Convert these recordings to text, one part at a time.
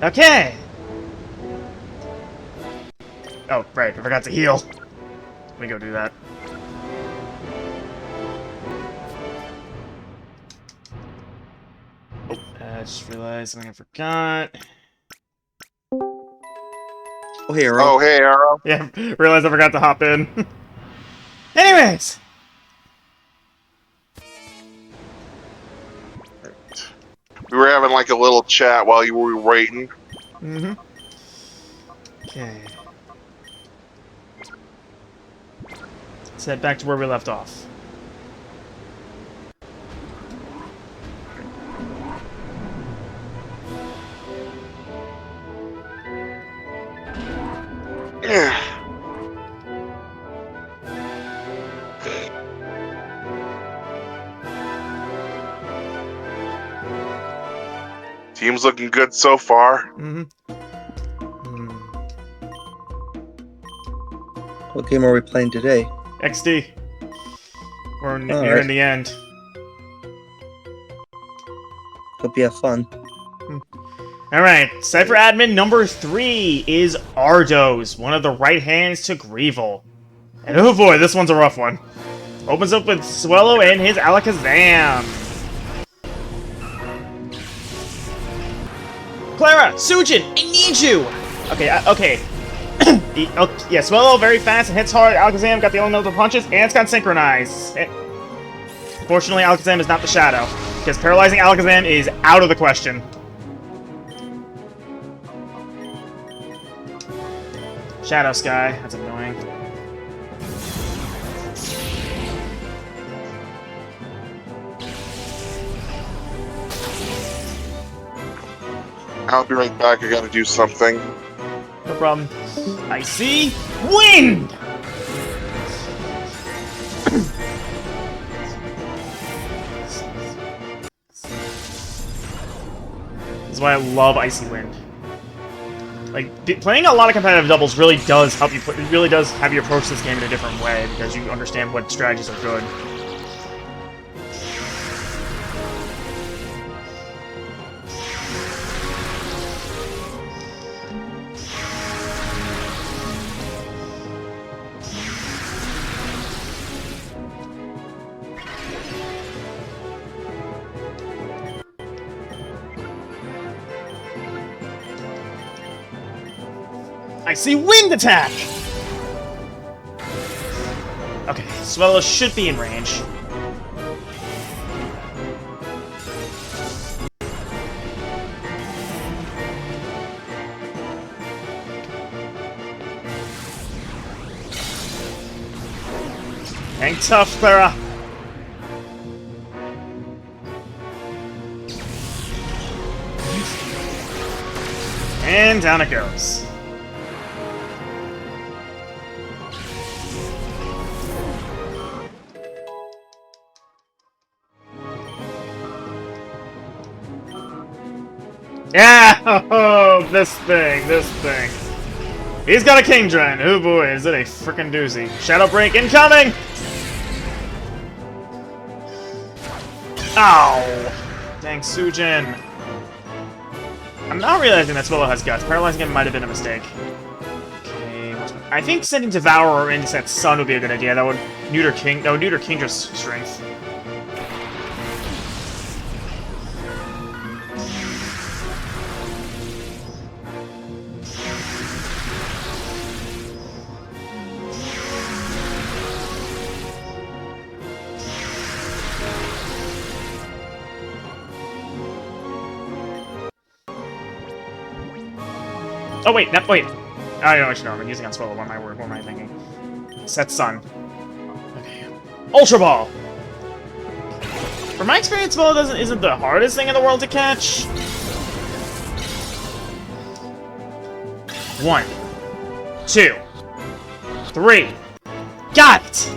Okay. Oh, right. I forgot to heal. Let me go do that. Oh, I just realized something I forgot. Oh, hey, Earl. Oh, hey, Arrow. Yeah, realized I forgot to hop in. Anyways. We were having like a little chat while you were waiting. Mm-hmm. Okay. Let's head back to where we left off. Yeah. Team's looking good so far. Mm-hmm. What game are we playing today? XD. We're All nearing right. the end. Hope you have fun. Alright, Cypher Admin number 3 is Ardos, one of the right hands to Greevil. And oh boy, this one's a rough one. Opens up with Swallow and his Alakazam. Clara! Sujin! I need you! Okay, okay. Yeah, Swallow very fast and hits hard. Alakazam got the elemental punches, and it's got Synchronize. Fortunately, Alakazam is not the Shadow, because paralyzing Alakazam is out of the question. Shadow Sky, that's annoying. I'll be right back. I gotta do something. No problem. I see wind! This is why I love Icy Wind. Like, playing a lot of competitive doubles really does help you. It really does have you approach this game in a different way because you understand what strategies are good. I see wind attack! Okay, Swallow should be in range. Hang tough, Clara! And down it goes. Yeah! Oh, this thing. He's got a Kingdra. Oh boy, is it a frickin' doozy. Shadow Break incoming! Ow! Dang, Sujin. I'm not realizing that Swallow has guts. Paralyzing him might have been a mistake. Okay, I think sending Devourer into that Sun would be a good idea. That would neuter Kingdra's strength. Oh wait, wait. I don't actually know. I'm using on Swallow. What am I thinking? Set Sun. Okay. Ultra Ball. From my experience, Swallow isn't the hardest thing in the world to catch. 1, 2, 3. Got it.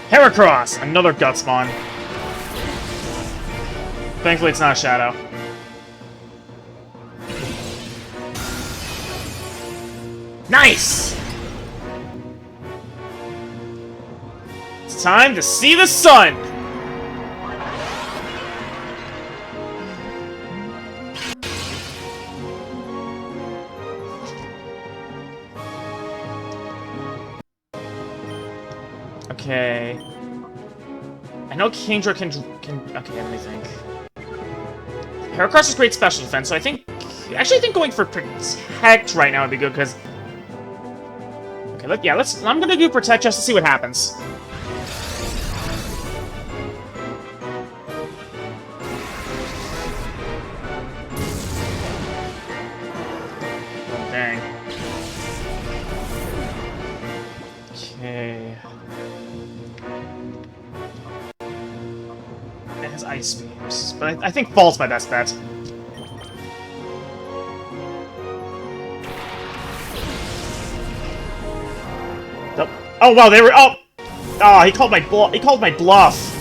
Heracross, another Gutsmon. Thankfully, it's not a Shadow. Nice! It's time to see the sun! Okay. I know Kingdra can... Okay, let me think. Heracross is great special defense, so I think... Actually, I think going for Protect right now would be good, because... Okay, let's... I'm gonna do Protect just to see what happens. Oh, dang. Okay... It has Ice Beams, but I think Fault's my best bet. Oh wow, they were. Oh, he called my bluff. He called my bluff.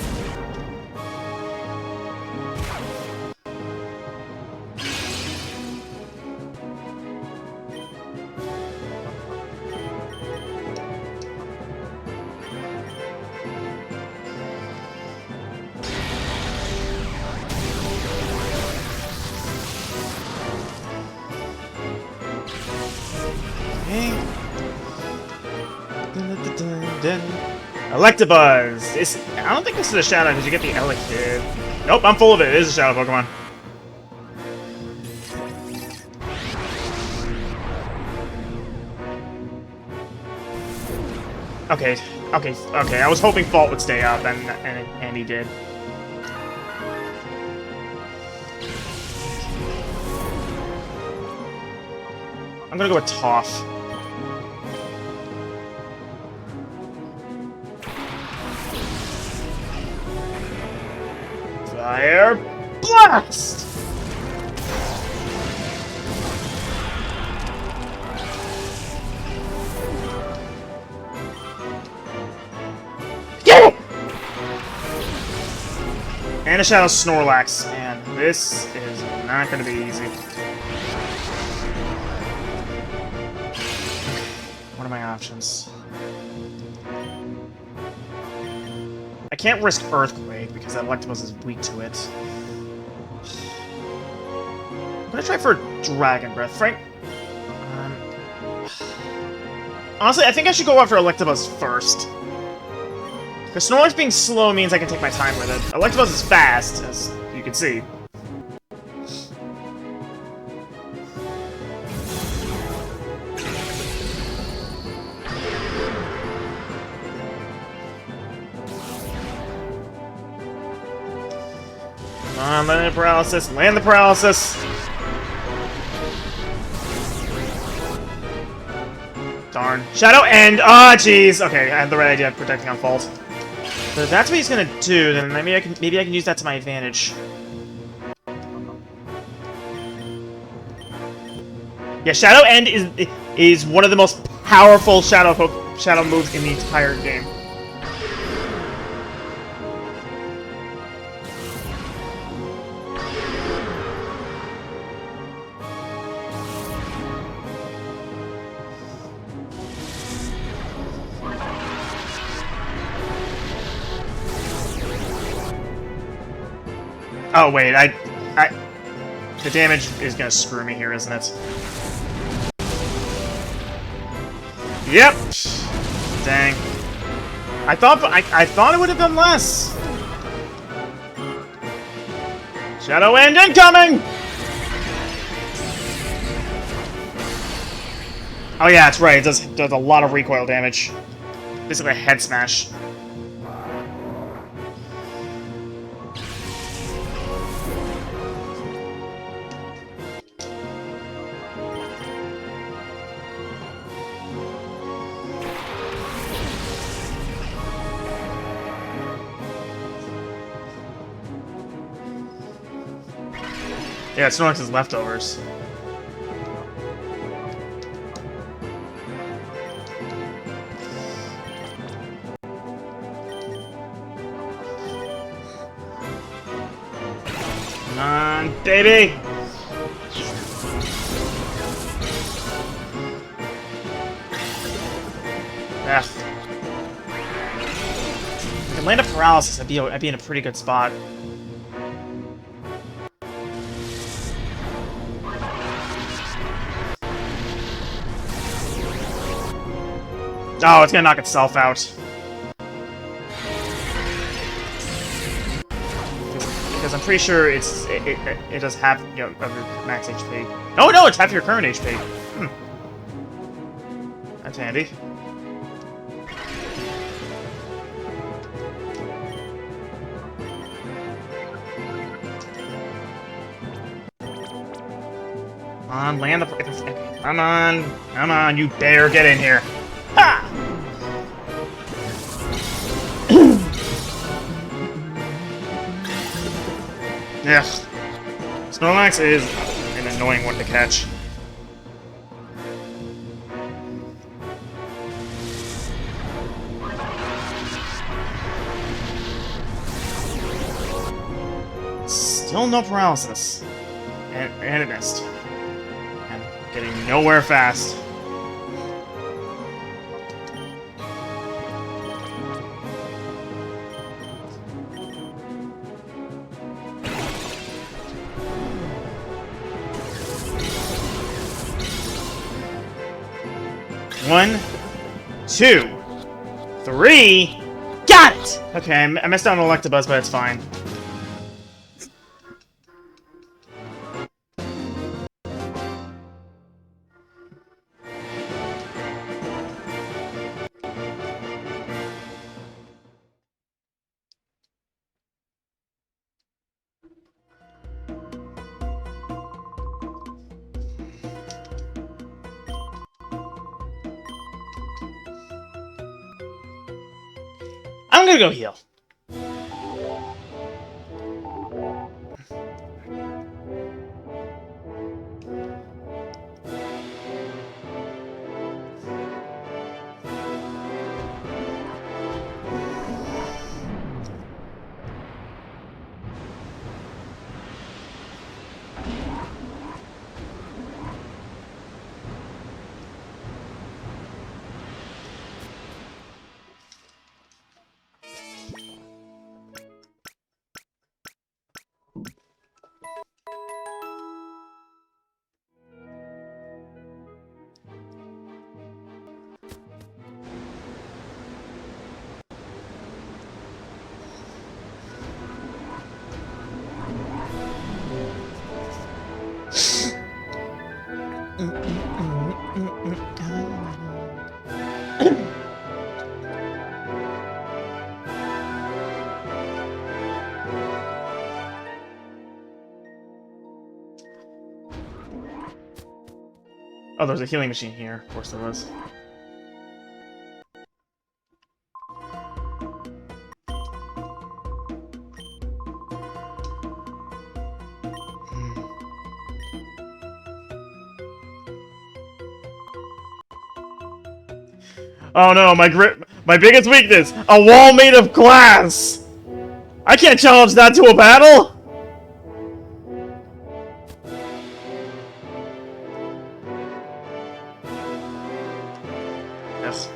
Electabuzz! I don't think this is a Shadow because you get the Elekid. Nope, I'm full of it. It is a Shadow Pokemon. Okay. I was hoping Fault would stay up, and he did. I'm gonna go with Toph. Fire Blast! Get it! And a Shadow Snorlax, and this is not going to be easy. What are my options? I can't risk Earthquake because that Electabuzz is weak to it. I'm gonna try for Dragon Breath. Frank... honestly, I think I should go after Electabuzz first. Because Snorlax being slow means I can take my time with it. Electabuzz is fast, as you can see. Come on, land the paralysis! Land the paralysis! Darn. Shadow End! Ah, jeez! Okay, I had the right idea of protecting on Fault. So if that's what he's gonna do, then maybe I can use that to my advantage. Yeah, Shadow End is one of the most powerful shadow moves in the entire game. Oh wait, the damage is gonna screw me here, isn't it? Yep. Dang. I thought it would have done less. Shadow End incoming. Oh yeah, that's right. It does a lot of recoil damage. Basically a head smash. Yeah, Snorlax's leftovers. Come on, baby! Ugh. If I could land a paralysis, I'd be in a pretty good spot. Oh, it's gonna knock itself out. pretty sure it does half of your max HP. Oh no, it's half your current HP. That's handy. Come on, land the. Come on, you dare get in here. Ha! Yeah. Snorlax is an annoying one to catch. Still no paralysis. And it missed. And getting nowhere fast. One, 2, 3. Got it! Okay, I missed out on Electabuzz, but it's fine. I'm gonna go heal. Oh, there's a healing machine here. Of course there was. Oh no, my biggest weakness! A wall made of glass! I can't challenge that to a battle! Yes.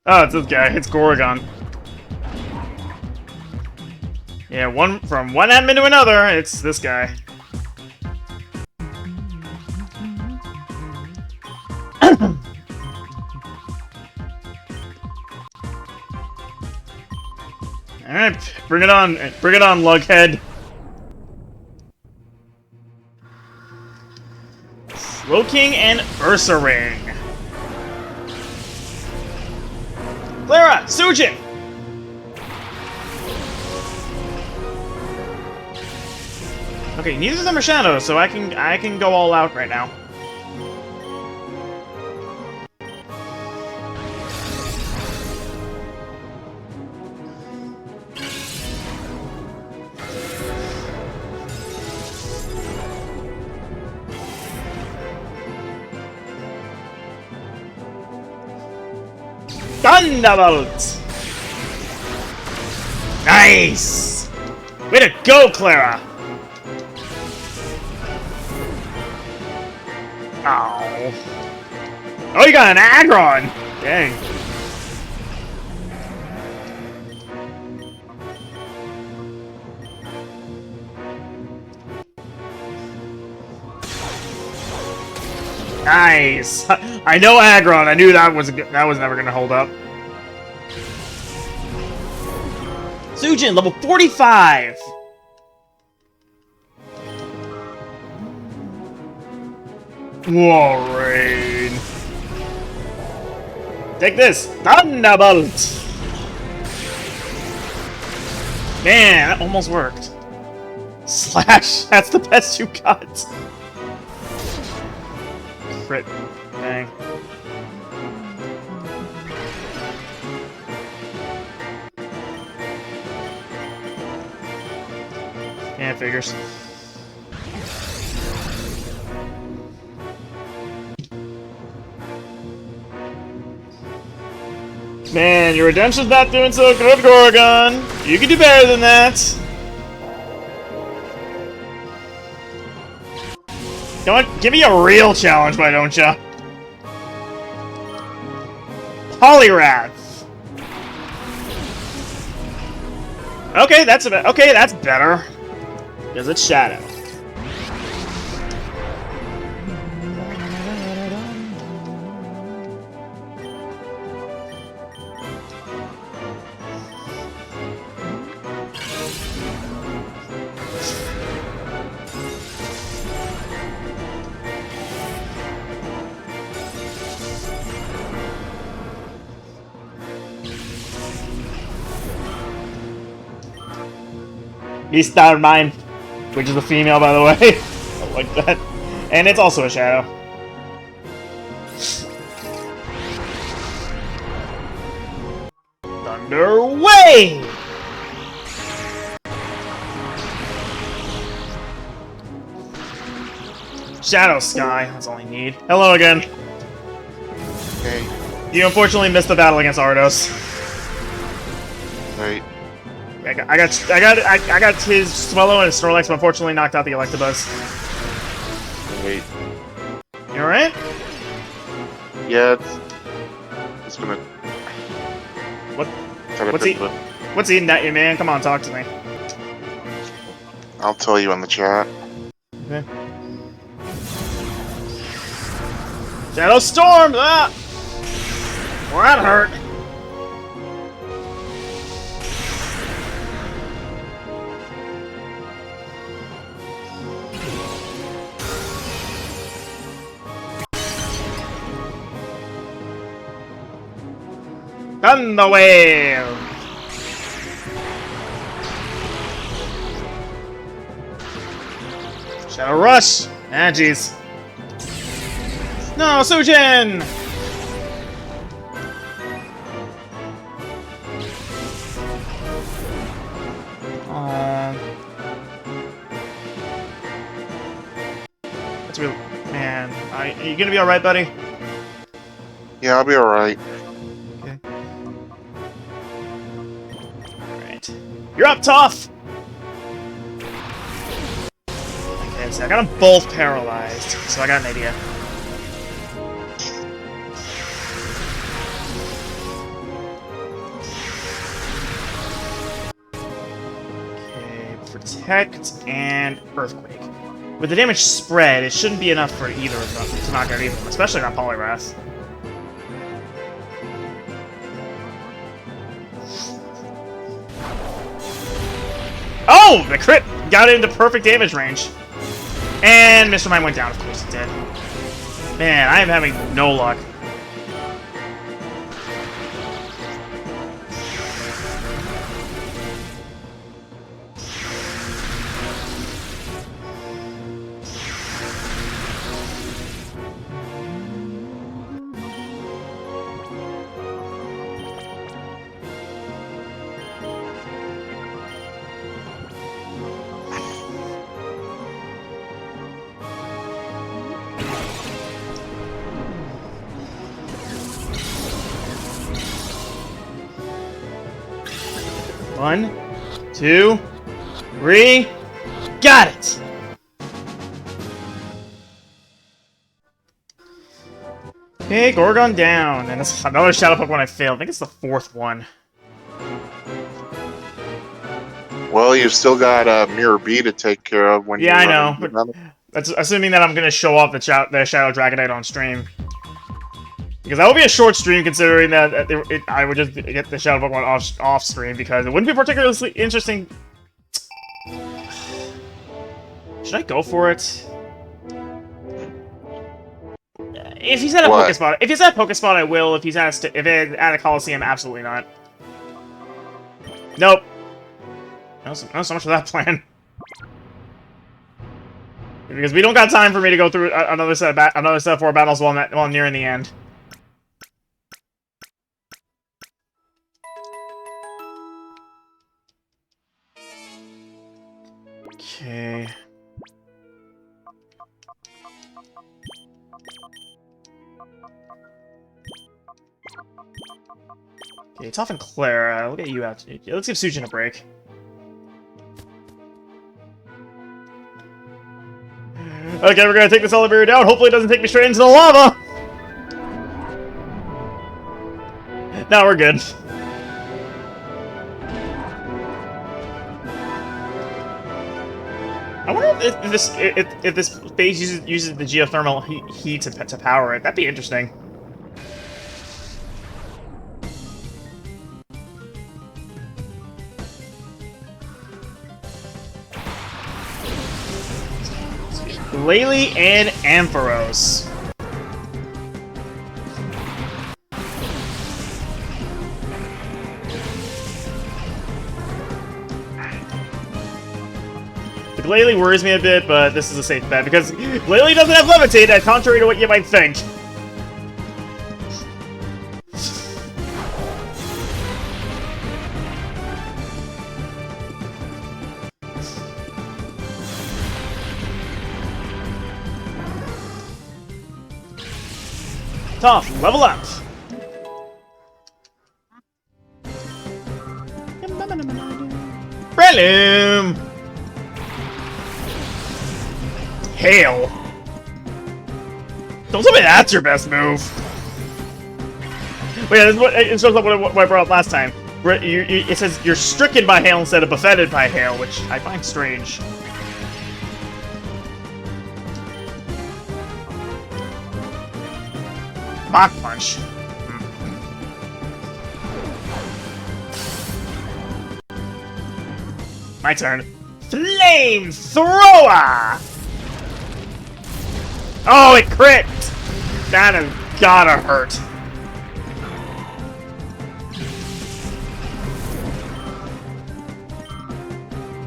Oh, it's this guy. It's Gorgon. Yeah, from one admin to another, it's this guy. Alright, bring it on, Lughead. Slowking and Ursaring. Clara! Sujin! Okay, neither of them are shadows, so I can go all out right now. Thunderbolt! Nice! Way to go, Clara! Oh. Oh, you got an Aggron! Dang. Nice! I know Aggron. I knew that was never gonna hold up. Sujin, level 45! Warrain. Take this! Thunderbolt! Man, that almost worked. Slash, that's the best you got. Crit. Dang. Yeah, figures. Man, your redemption's not doing so good, Gorgon. You can do better than that. Come on, give me a real challenge, why don't ya? Poliwrath. Okay, that's better. Because it's Shadow. Beastar Mine, which is a female, by the way. I like that. And it's also a Shadow. Thunder Wave! Shadow Sky, that's all I need. Hello again. Hey. You unfortunately missed the battle against Ardos. Wait. I got his Swellow and his Snorlax, but unfortunately knocked out the Electabuzz. Wait. You alright? Yeah, it's gonna... What? What's eating at you, man? Come on, talk to me. I'll tell you in the chat. Okay. Shadow Storm! Ah! Well, that hurt. Thunder Wave! Shadow Rush! Ah, jeez. No, Sujin! That's real. Man, are you gonna be alright, buddy? Yeah, I'll be alright. Okay. Alright. You're up, Tough! Okay, so I got them both paralyzed, so I got an idea. Okay, Protect and Earthquake. With the damage spread, it shouldn't be enough for either of them to knock out either of them, especially not Poliwrath. Oh! The crit got it into perfect damage range. And Mr. Mime went down, of course it did. Man, I am having no luck. One, two, three, got it! Okay, Gorgon down, and it's another Shadow Pokemon I failed. I think it's the fourth one. Well, you've still got Mirror B to take care of when Yeah, you I run know, into but That's assuming that I'm gonna show off the Shadow Dragonite on stream. Because that would be a short stream, considering that I would just get the Shadow Pokemon off stream, because it wouldn't be particularly interesting. Should I go for it? If he's at a Pokespot, I will. If he's at a Coliseum, absolutely not. Nope. Not so much for that plan. Because we don't got time for me to go through another set of 4 battles while I'm nearing the end. Okay. Okay, Toph and Clara, we'll get you out. Let's give Sujin a break. Okay, we're gonna take this elevator down. Hopefully it doesn't take me straight into the lava! Now we're good. I wonder if this base uses the geothermal heat to power it. That'd be interesting. Glalie and Ampharos. The Glalie worries me a bit, but this is a safe bet, because Glalie doesn't have Levitate, contrary to what you might think. Toph, level up! Breloom! Hail! Don't tell me that's your best move! Wait, it shows up what I brought up last time. It says you're stricken by hail instead of buffeted by hail, which I find strange. Mach Punch. My turn. Flamethrower! Oh, it crit! That has gotta hurt.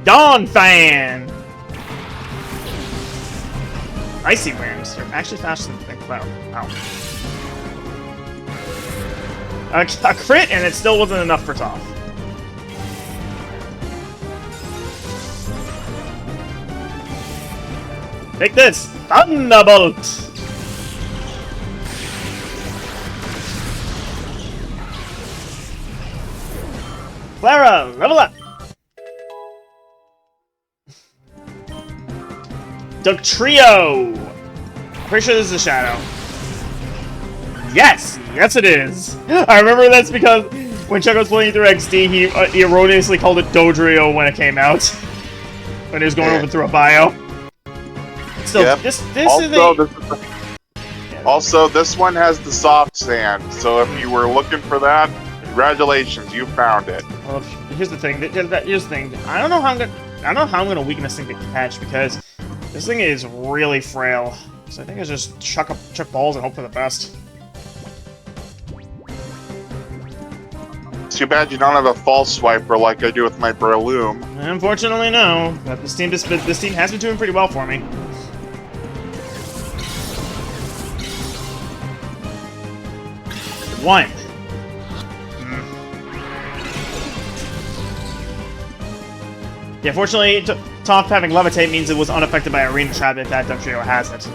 Dawn Fan! Icy Winds. You're actually faster than Cloud. Wow. A crit, and it still wasn't enough for Toph. Take this! Thunderbolt! Clara, level up! Dugtrio! Pretty sure this is a Shadow. Yes! Yes it is! I remember that's because when Chuck was playing through XD, he erroneously called it Dodrio when it came out. When he was going over through a bio. Still, yep. this Also, this one has the soft sand, so if you were looking for that, congratulations, you found it. Well, here's the thing. Here's the thing. I don't know how I'm gonna weaken this thing to catch, because this thing is really frail. So I think I just chuck balls and hope for the best. Too bad you don't have a false swiper like I do with my Breloom. Unfortunately, no. But this team has been doing pretty well for me. One. Yeah, fortunately, Toph having Levitate means it was unaffected by Arena Trap if that Dugtrio has it.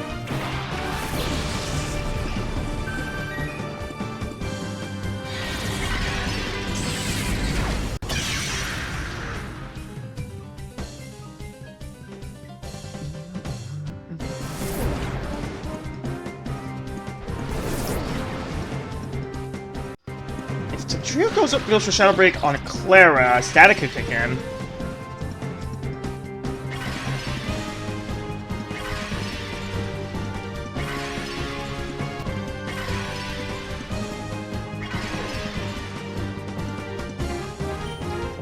If Dugtrio goes for Shadow Break on Clara, Static could kick in.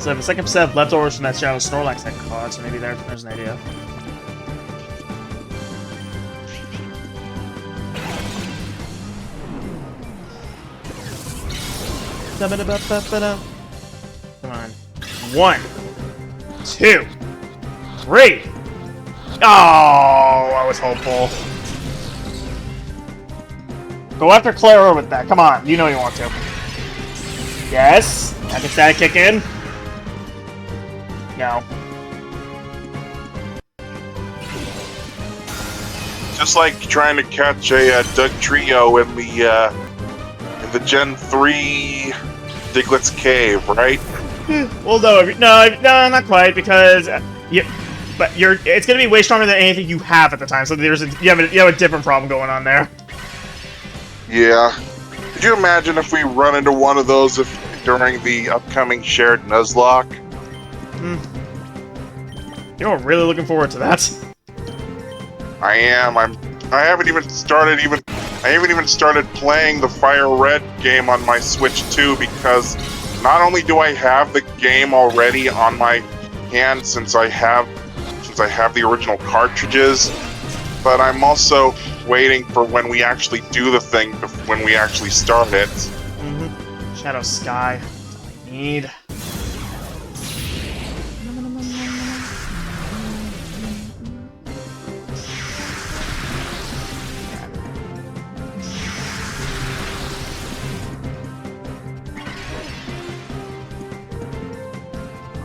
So I have a second set of leftovers from that Shadow Snorlax I caught, so maybe there's an idea. Come on. 1, 2, 3. Oh, I was hopeful. Go after Clara with that. Come on, you know you want to. Yes. I can static kick in. No. Just like trying to catch a Dugtrio in the Gen 3 Diglett's Cave, right? Well, no, not quite, because it's gonna be way stronger than anything you have at the time. So you have a different problem going on there. Yeah. Could you imagine if we run into one of those during the upcoming shared Nuzlocke? You know, I'm really looking forward to that. I am. I haven't even started playing the Fire Red game on my Switch 2 because not only do I have the game already on my hand since I have the original cartridges, but I'm also waiting for when we actually do the thing, when we actually start it. Shadow Sky. That's all I need.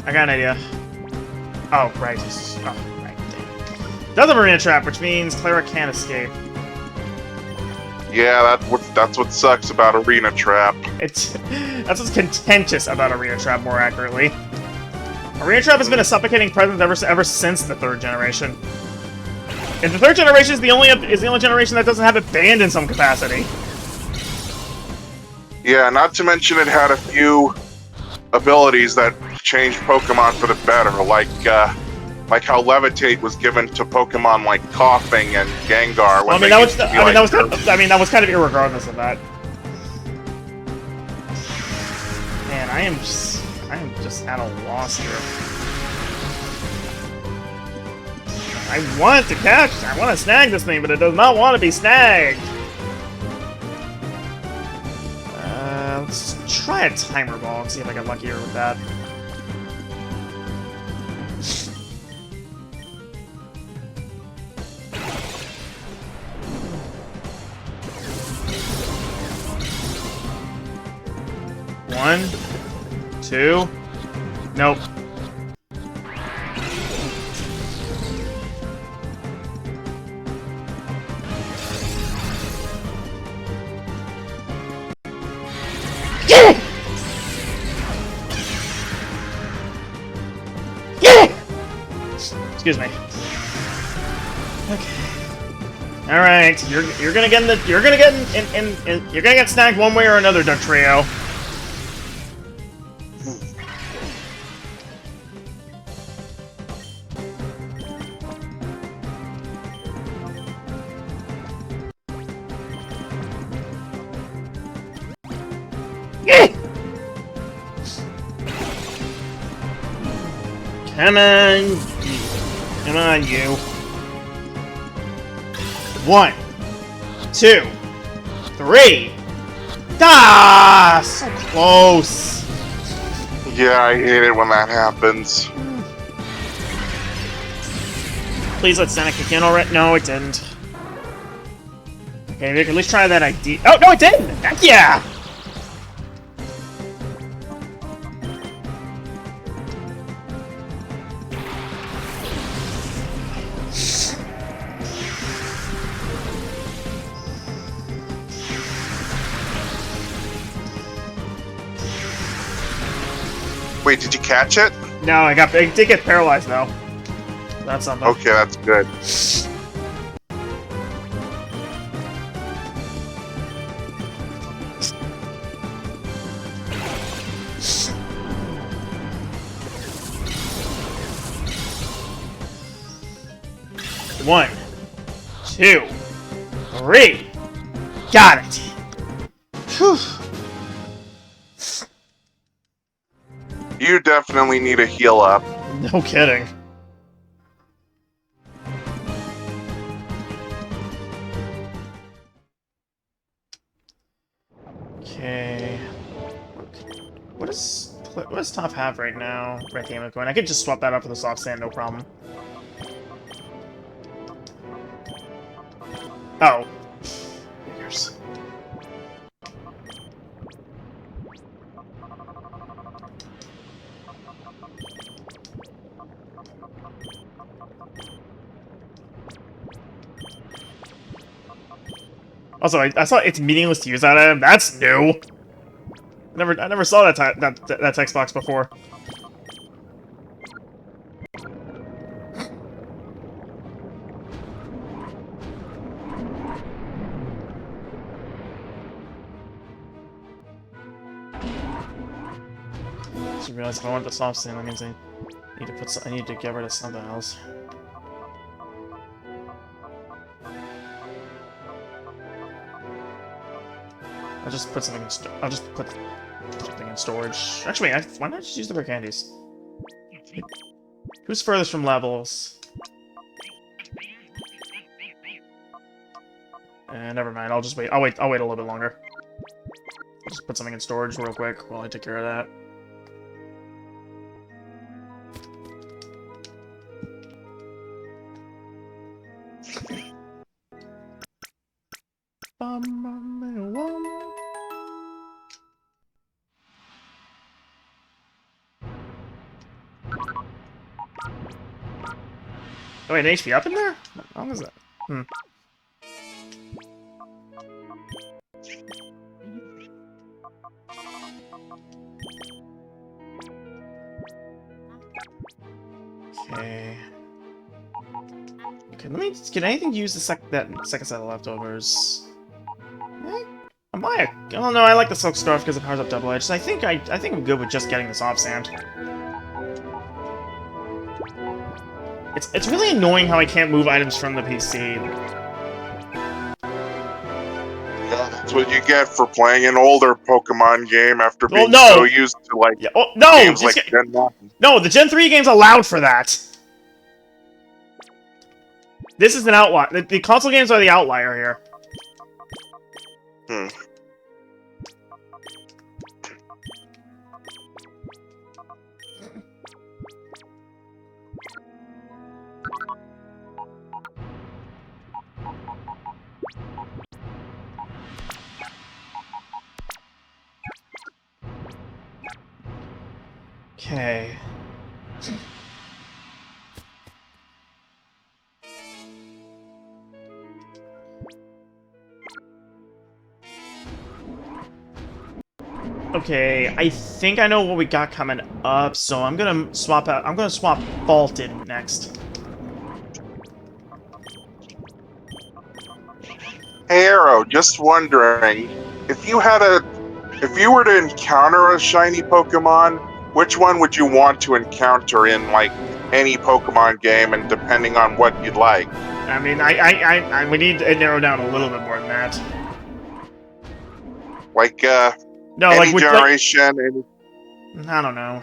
I got an idea. Oh, right. Oh, right. Does a Marina Trap, which means Clara can't escape. Yeah, that's what sucks about Arena Trap. That's what's contentious about Arena Trap, more accurately. Arena Trap has been a suffocating presence ever since the 3rd generation. And the 3rd generation is the only generation that doesn't have it banned in some capacity. Yeah, not to mention it had a few abilities that changed Pokemon for the better, like how Levitate was given to Pokemon like Coughing and Gengar. That was kind of irregardless of that. Man, I am just at a loss here. I want to snag this thing, but it does not want to be snagged. Let's try a Timer Ball and see if I get luckier with that. One, 2, nope. Excuse me. Okay. All right, you're gonna get snagged one way or another, Dugtrio. Come on. Come on, you. 1, 2, 3. Ah, so close. Yeah, I hate it when that happens. Please let Sonic kick in already. No, it didn't. Okay, we can at least try that idea. Oh, no, it didn't! Heck yeah! Wait, did you catch it? No, I did get paralyzed though. That's something. Okay, that's good. One, 2, 3. Got it. Whew. You definitely need a heal up. No kidding. Okay. What does Top have right now? Red Game Coin. I could just swap that up for the soft sand, no problem. Oh. Figures. Also, I saw it's meaningless to use that item. That's new. I never saw that text box before. Just realized if I want the soft sand, that means I need to get rid of something else. I'll just put something in storage. Actually, why not just use the rare candies? Who's furthest from levels? Never mind. I'll just wait. I'll wait a little bit longer. I'll just put something in storage real quick while I take care of that. Oh wait, an HP up in there? How long is that? Okay. Okay, can anything use that second set of leftovers? I might. Oh no, I like the silk scarf because it powers up double edge. So I think I'm good with just getting the soft sand. It's really annoying how I can't move items from the PC. Yeah, that's what you get for playing an older Pokemon game after being so used to like games like Gen 1. No, the Gen 3 game's allowed for that. This is an outlier. The console games are the outlier here. Okay. Okay, I think I know what we got coming up, so I'm gonna swap Vaulted next. Hey Arrow, just wondering, if you were to encounter a shiny Pokemon, which one would you want to encounter in like any Pokemon game, and depending on what you'd like? I mean, we need to narrow down a little bit more than that. Like no, any like generation. I don't know.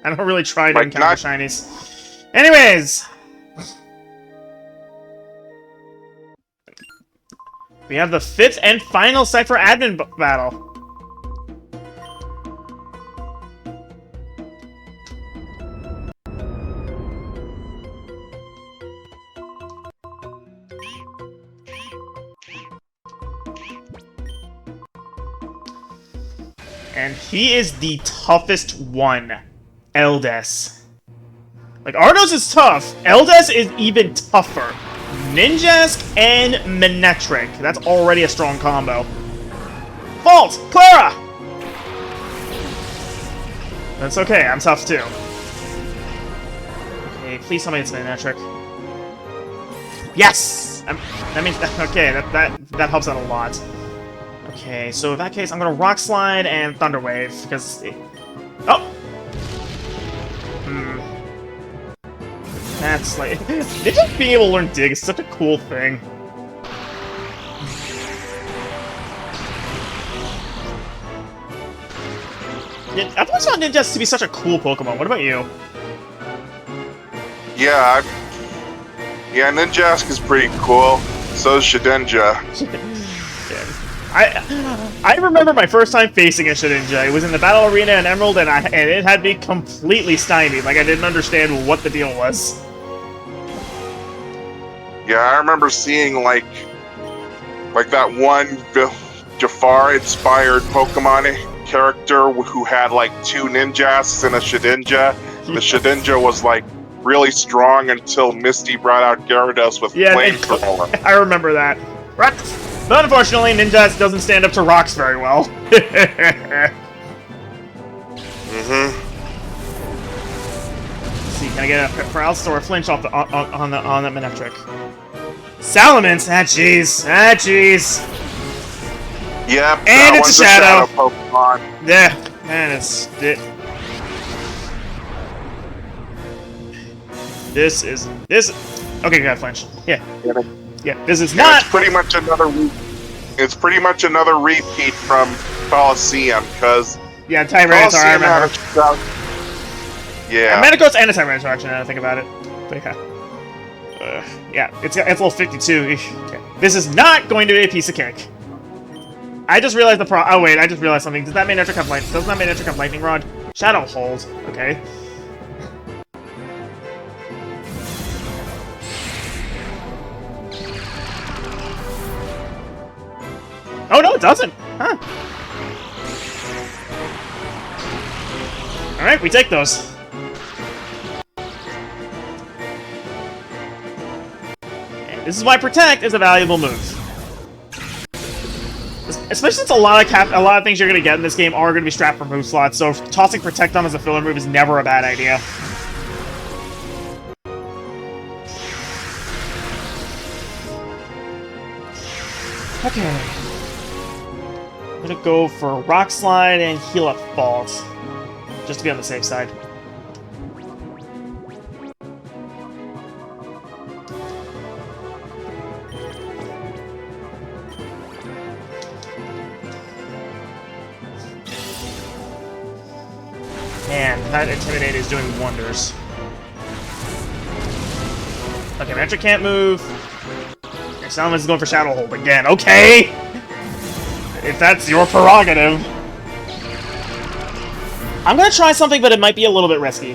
I don't really try to encounter shinies. Anyways, we have the 5th and final Cypher admin battle. And he is the toughest one, Eldes. Like, Ardos is tough. Eldes is even tougher. Ninjask and Manectric. That's already a strong combo. Vault! Clara! That's okay, I'm tough too. Okay, please tell me it's Manectric. Yes! That means, okay, that helps out a lot. Okay, so in that case, I'm gonna Rock Slide and Thunder Wave, because... Oh! That's like... just being able to learn Dig is such a cool thing. I've always found Ninjas to be such a cool Pokemon. What about you? Yeah, Ninjask is pretty cool. So is Shedinja. I remember my first time facing a Shedinja. It was in the battle arena in Emerald, and it had me completely stymied. Like I didn't understand what the deal was. Yeah, I remember seeing like that one Jafar-inspired Pokemon character who had like 2 Ninjasks and a Shedinja. The Shedinja was like really strong until Misty brought out Gyarados with Flamethrower. I remember that. Rocks. But unfortunately, Ninjas doesn't stand up to rocks very well. Mm-hmm. Let's see, can I get a paralysis or a flinch off on that Manectric? Salamence! Ah, jeez. Ah, jeez. Yep, and that it's one's a shadow Pokemon. Yeah, and it's this. Okay, got flinch. Yeah, This is not. It's pretty much another. It's pretty much another repeat from Coliseum, because yeah, Tyranitar. I remember. Yeah. Metagross and a Tyranitar. Actually, now that I think about it. But yeah, it's level 52. Okay. This is not going to be a piece of cake. I just realized oh wait, I just realized something. Does that Manectric have lightning? Doesn't that Manectric have Lightning Rod? Shadow Hold. Okay. Oh no, it doesn't. Huh. All right, we take those. And this is why Protect is a valuable move. Especially since a lot of things you're gonna get in this game are gonna be strapped for move slots, so tossing Protect on as a filler move is never a bad idea. Okay. I'm gonna go for Rock Slide and Heal Up Fault, just to be on the safe side. Man, that Intimidate is doing wonders. Okay, Manectric can't move. Okay, Salamence is going for Shadow Hold again. Okay! If that's your prerogative. I'm gonna try something, but it might be a little bit risky.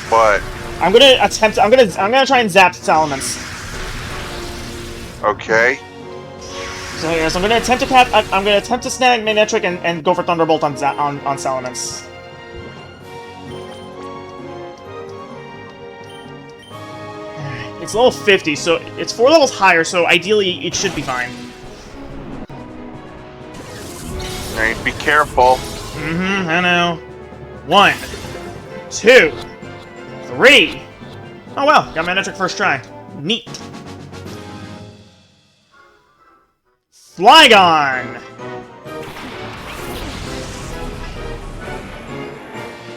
What? I'm gonna try and zap Salamence. Okay. So yes, I'm gonna attempt to snag Manectric and go for Thunderbolt on Salamence. It's level 50, so it's 4 levels higher, so ideally it should be fine. Alright, be careful. Mm-hmm, I know. 1, 2, 3. Oh well, got Manectric first try. Neat. Flygon!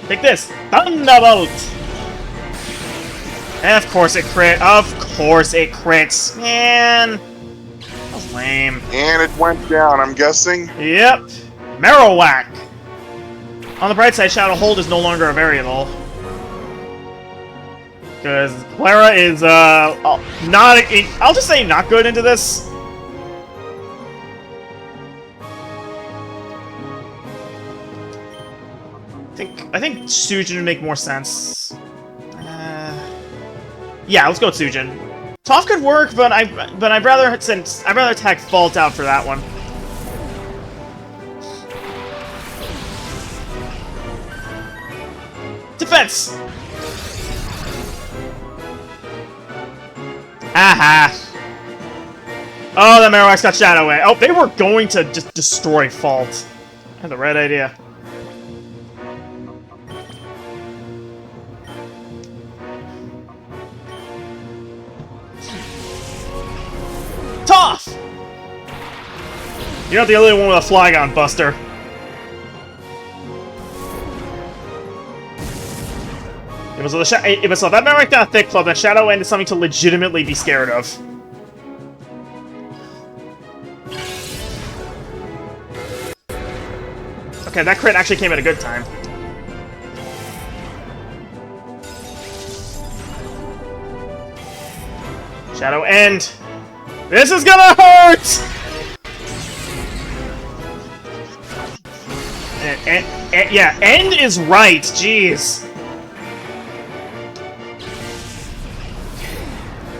Take this! Thunderbolt! Of course it crit. Of course it crits. Man. That was lame. And it went down, I'm guessing? Yep. Marowak! On the bright side, Shadow Hold is no longer a variable. Because Clara is, I'll just say not good into this. I think Sujin would make more sense. Yeah, let's go with Sujin. Toph could work, but I'd rather attack Fault out for that one. Defense. Aha! Oh, the Marowak's got Shadow Wave. Oh, they were going to just destroy Fault. I had the right idea. Toph! You're not the only one with a Flygon, Buster. If that Marowak down a Thick Club, then Shadow End is something to legitimately be scared of. Okay, that crit actually came at a good time. Shadow End! This is gonna hurt! Yeah, End is right, jeez.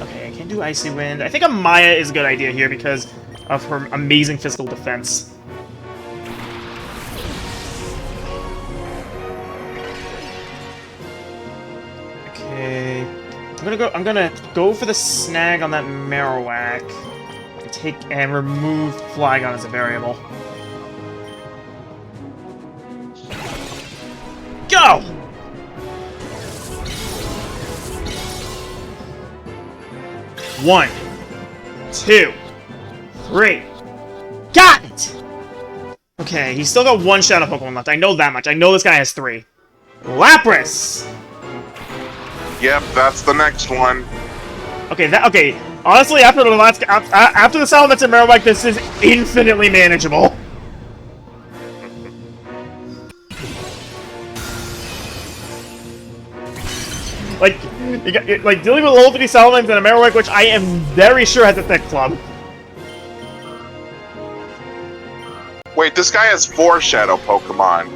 Okay, I can't do Icy Wind. I think a Maya is a good idea here because of her amazing physical defense. Okay, I'm gonna go for the snag on that Marowak and remove Flygon as a variable. Go! One, two, three. Got it! Okay, he's still got one Shadow Pokemon left. I know that much. I know this guy has 3. Lapras! Yep, that's the next one. Okay, honestly, after the Salamence and Marowak, this is infinitely manageable. Like dealing with level 50 Salamence and a Marowak, which I am very sure has a Thick Club. Wait, this guy has 4 Shadow Pokemon.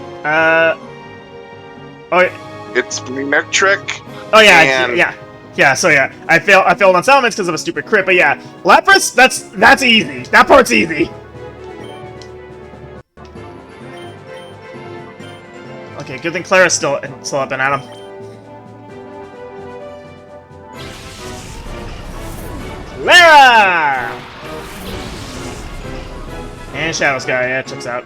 It's Manectric. Oh yeah, yeah. So yeah, I failed on Salamence because of a stupid crit. But yeah, Lapras, that's easy. That part's easy. Okay, good thing Clara's still up and at him. Clara! And Shadow Sky, yeah, checks out.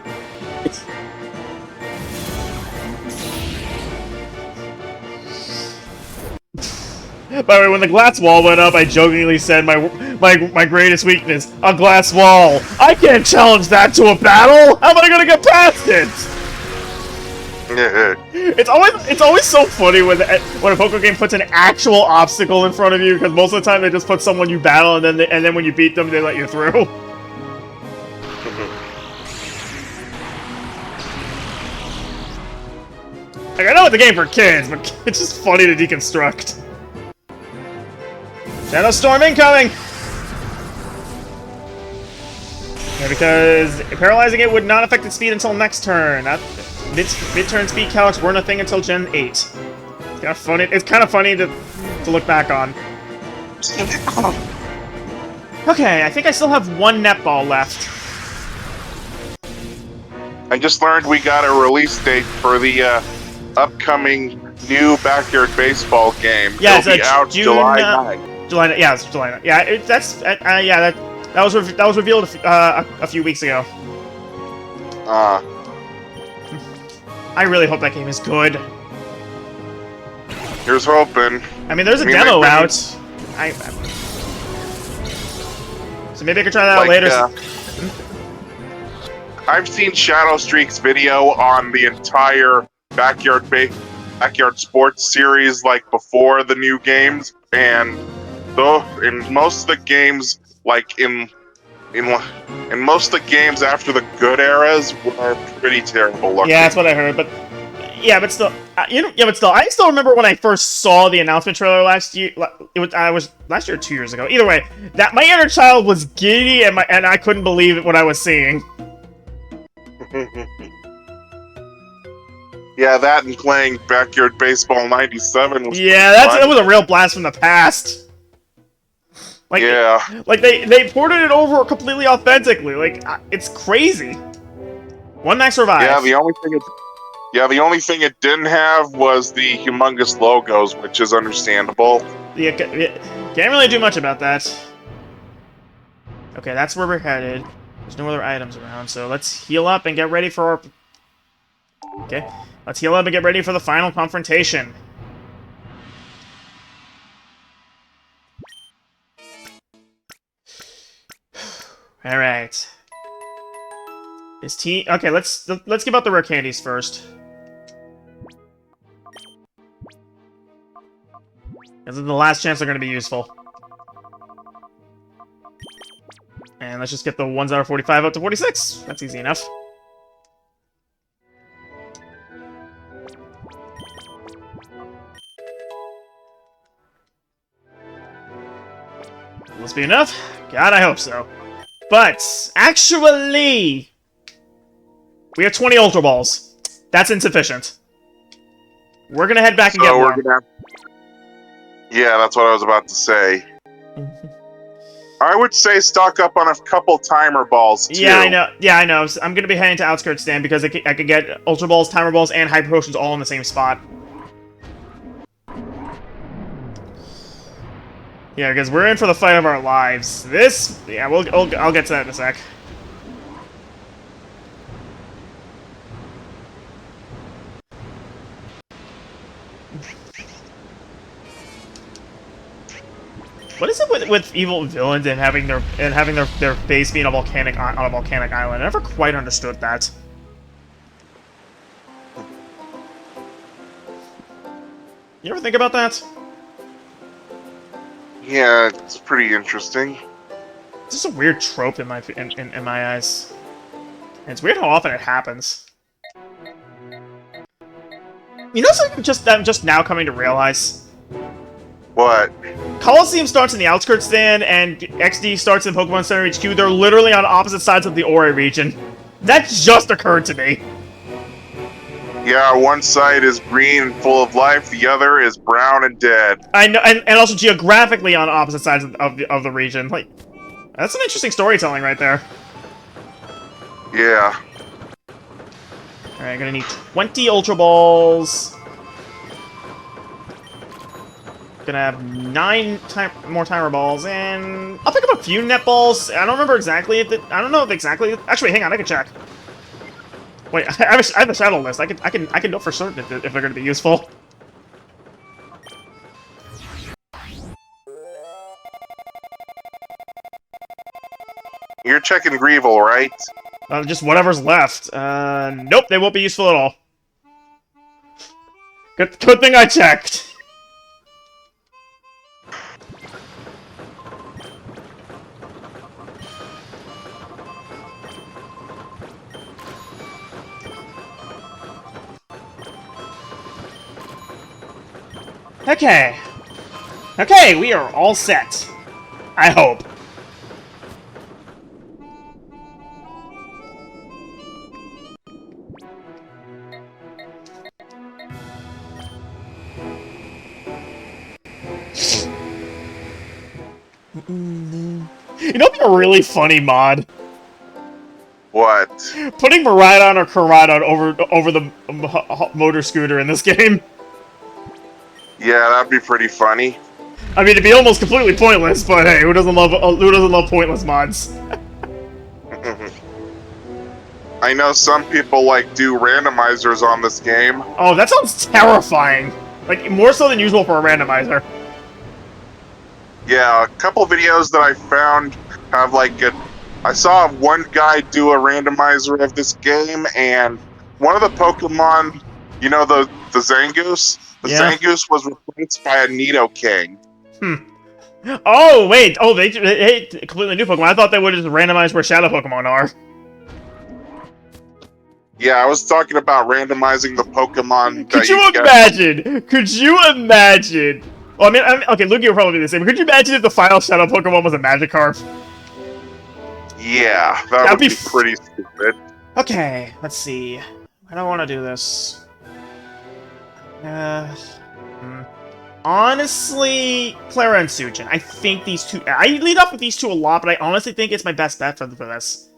By the way, when the glass wall went up, I jokingly said my greatest weakness, a glass wall. I can't challenge that to a battle! How am I gonna get past it? It's always so funny when a Pokemon game puts an actual obstacle in front of you, because most of the time they just put someone you battle, and then when you beat them, they let you through. Like, I know it's a game for kids, but it's just funny to deconstruct. Shadow Storm incoming! Yeah, because paralyzing it would not affect its speed until next turn. Mid-turn speed calcs weren't a thing until Gen 8. It's kind of funny. It's kind of funny to look back on. Okay, I think I still have 1 netball left. I just learned we got a release date for the upcoming new Backyard Baseball game. Yeah, It'll be out June, July 9th. Yeah, it's July 9th. Yeah, that was revealed a few weeks ago. I really hope that game is good. Here's hoping. I mean, there's a demo out. So maybe I could try that out later. I've seen Shadow Streak's video on the entire Backyard Sports series, like before the new games, and though in most of the games, like in most of the games after the good eras, were pretty terrible looking. Yeah, that's what I heard. But still, I still remember when I first saw the announcement trailer last year. I was last year or 2 years ago. Either way, that my inner child was giddy, and I couldn't believe what I was seeing. Yeah, that and playing Backyard Baseball '97 was that was a real blast from the past. Like, yeah. Like, they ported it over completely authentically. Like, it's crazy. One Max Revive. Yeah, the only thing it didn't have was the humongous logos, which is understandable. Yeah, can't really do much about that. Okay, that's where we're headed. There's no other items around, so let's heal up and get ready for our... Okay, let's heal up and get ready for the final confrontation. All right. Okay, let's give out the rare candies first. This is the last chance they're going to be useful. And let's just get the ones that are 45 up to 46. That's easy enough. Will this be enough? God, I hope so. But, actually... We have 20 Ultra Balls. That's insufficient. We're gonna head back and get more. Yeah, that's what I was about to say. I would say stock up on a couple timer balls, too. Yeah, I know. Yeah, I know. I'm gonna be heading to Outskirts Stand because I could get Ultra Balls, Timer Balls, and Hyper Potions all in the same spot. Yeah, because we're in for the fight of our lives. This... Yeah, I'll get to that in a sec. What is it with evil villains and having their base being on a volcanic island? I never quite understood that. You ever think about that? Yeah, it's pretty interesting. It's just a weird trope in my eyes. And it's weird how often it happens. You know something I'm just now coming to realize? What? Coliseum starts in the Outskirts Stand, and XD starts in Pokemon Center HQ. They're literally on opposite sides of the Ori region. That just occurred to me. Yeah, one side is green and full of life, the other is brown and dead. I know, and also geographically on opposite sides of the region. Like, that's an interesting storytelling right there. Yeah. Alright, gonna need 20 Ultra Balls. Gonna have 9 more Timer Balls, and I'll pick up a few Net Balls. I don't remember exactly I don't know if exactly... Actually, hang on, I can check. Wait, I have a shadow list. I can know for certain if they're gonna be useful. You're checking Greevil, right? Just whatever's left. Nope, they won't be useful at all. Good thing I checked. Okay. Okay, we are all set. I hope. You know what'd be a really funny mod? What? Putting Miraidon or Koraidon over the motor scooter in this game. Yeah, that'd be pretty funny. I mean, it'd be almost completely pointless, but hey, who doesn't love pointless mods? I know some people do randomizers on this game. Oh, that sounds terrifying. Like, more so than usual for a randomizer. Yeah, a couple videos that I found have I saw one guy do a randomizer of this game, and one of the Pokemon, you know, the Zangoose? The Zangoose was replaced by a Nidoking. Oh, wait. Oh, they completely new Pokemon. I thought they would just randomize where Shadow Pokemon are. Yeah, I was talking about randomizing the Pokemon. Could you imagine? Could you imagine? Well, I mean, okay, Lugia would probably be the same, but could you imagine if the final Shadow Pokemon was a Magikarp? Yeah, that would be pretty stupid. Okay, let's see. I don't want to do this. Honestly, Clara and Sujin. I think these two... I lead up with these two a lot, but I honestly think it's my best bet for this.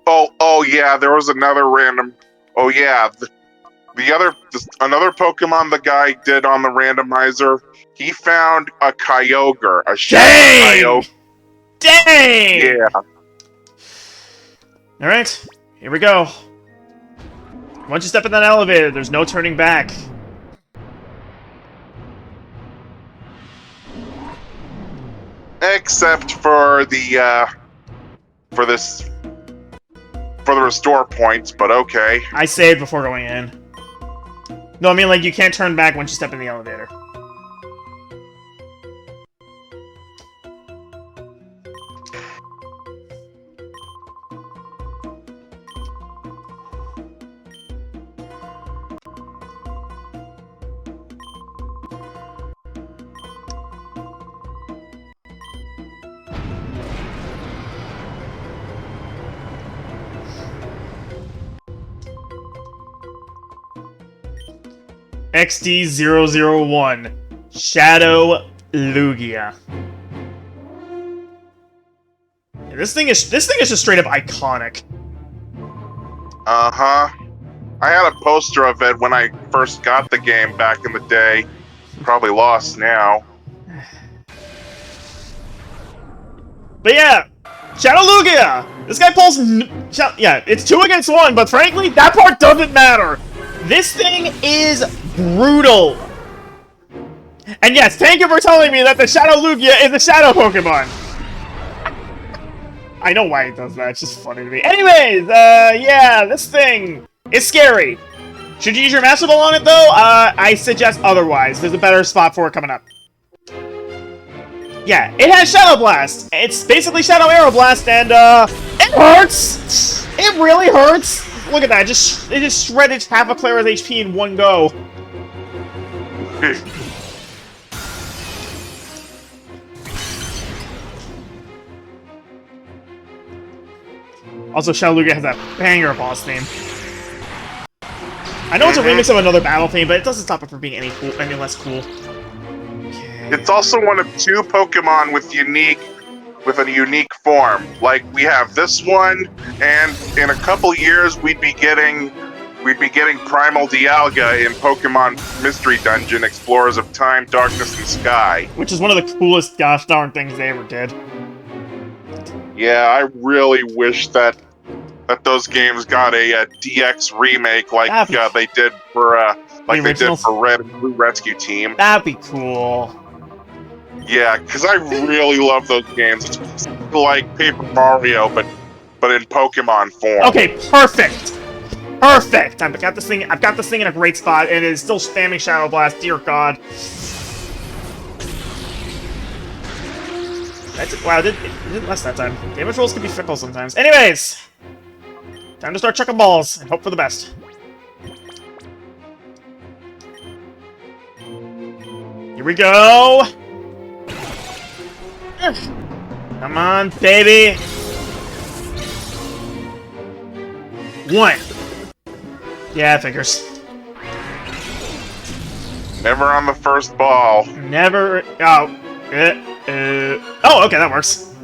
Oh yeah, there was another random... Oh yeah, another Pokemon the guy did on the randomizer, he found a Kyogre, a Shadow Kyogre. Dang! Yeah. Alright, here we go. Once you step in that elevator, there's no turning back. Except for the restore points, but okay. I saved before going in. No, I mean, like, you can't turn back once you step in the elevator. XD001. Shadow Lugia. Yeah, this thing is just straight up iconic. Uh-huh. I had a poster of it when I first got the game back in the day. Probably lost now. But yeah, Shadow Lugia! This guy pulls yeah, it's 2 against 1, but frankly, that part doesn't matter. This thing is brutal. And yes, thank you for telling me that the Shadow Lugia is a Shadow Pokemon. I know why it does that, it's just funny to me. Anyways, yeah, this thing is scary. Should you use your Master Ball on it, though? I suggest otherwise. There's a better spot for it coming up. Yeah, it has Shadow Blast. It's basically Shadow Arrow Blast, and, it hurts! It really hurts! Look at that, it just shredded half of Clara's HP in one go. Also, Shadow Lugia has that banger boss theme. I know it's a remix of another battle theme, but it doesn't stop it from being any less cool. Okay. It's also one of 2 Pokemon with a unique form. Like, we have this one, and in a couple years we'd be getting Primal Dialga in Pokemon Mystery Dungeon, Explorers of Time, Darkness, and Sky. Which is one of the coolest gosh darn things they ever did. Yeah, I really wish that those games got a DX remake like they did for Red and Blue Rescue Team. That'd be cool. Yeah, because I really love those games. It's like Paper Mario, but in Pokemon form. Okay, perfect. Perfect. I've got this thing in a great spot, and it is still spamming Shadow Blast. Dear God. Wow, it did less that time. Damage rolls can be fickle sometimes. Anyways, time to start chucking balls and hope for the best. Here we go. Come on, baby. 1. Yeah, figures. Never on the first ball. Never. Oh. Oh, okay, that works.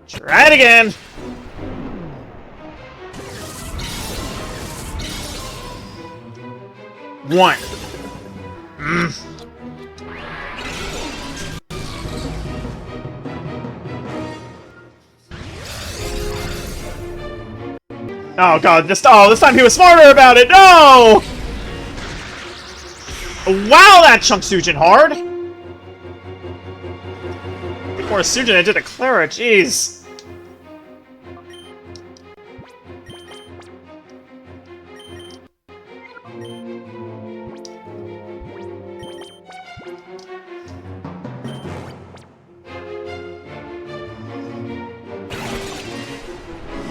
Try it again. One. Oh god, this time he was smarter about it! No! Wow, that chunk Sujin hard! Before Sujin, I did a Clara, jeez.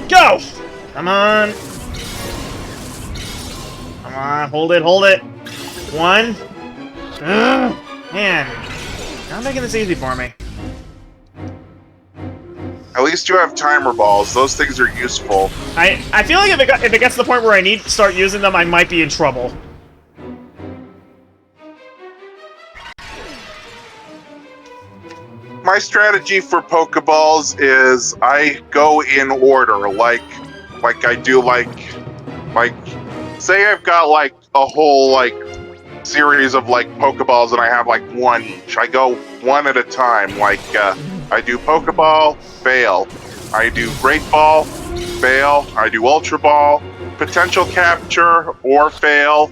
Go! Come on. Come on, hold it. 1. Man. Not making this easy for me. At least you have timer balls. Those things are useful. I feel like if it gets to the point where I need to start using them, I might be in trouble. My strategy for Pokeballs is I go in order, like I do, like say I've got like a whole like series of like Pokeballs and I have like 1 each. I go 1 at a time. Like I do Pokeball, fail. I do Great Ball, fail. I do Ultra Ball, potential capture or fail.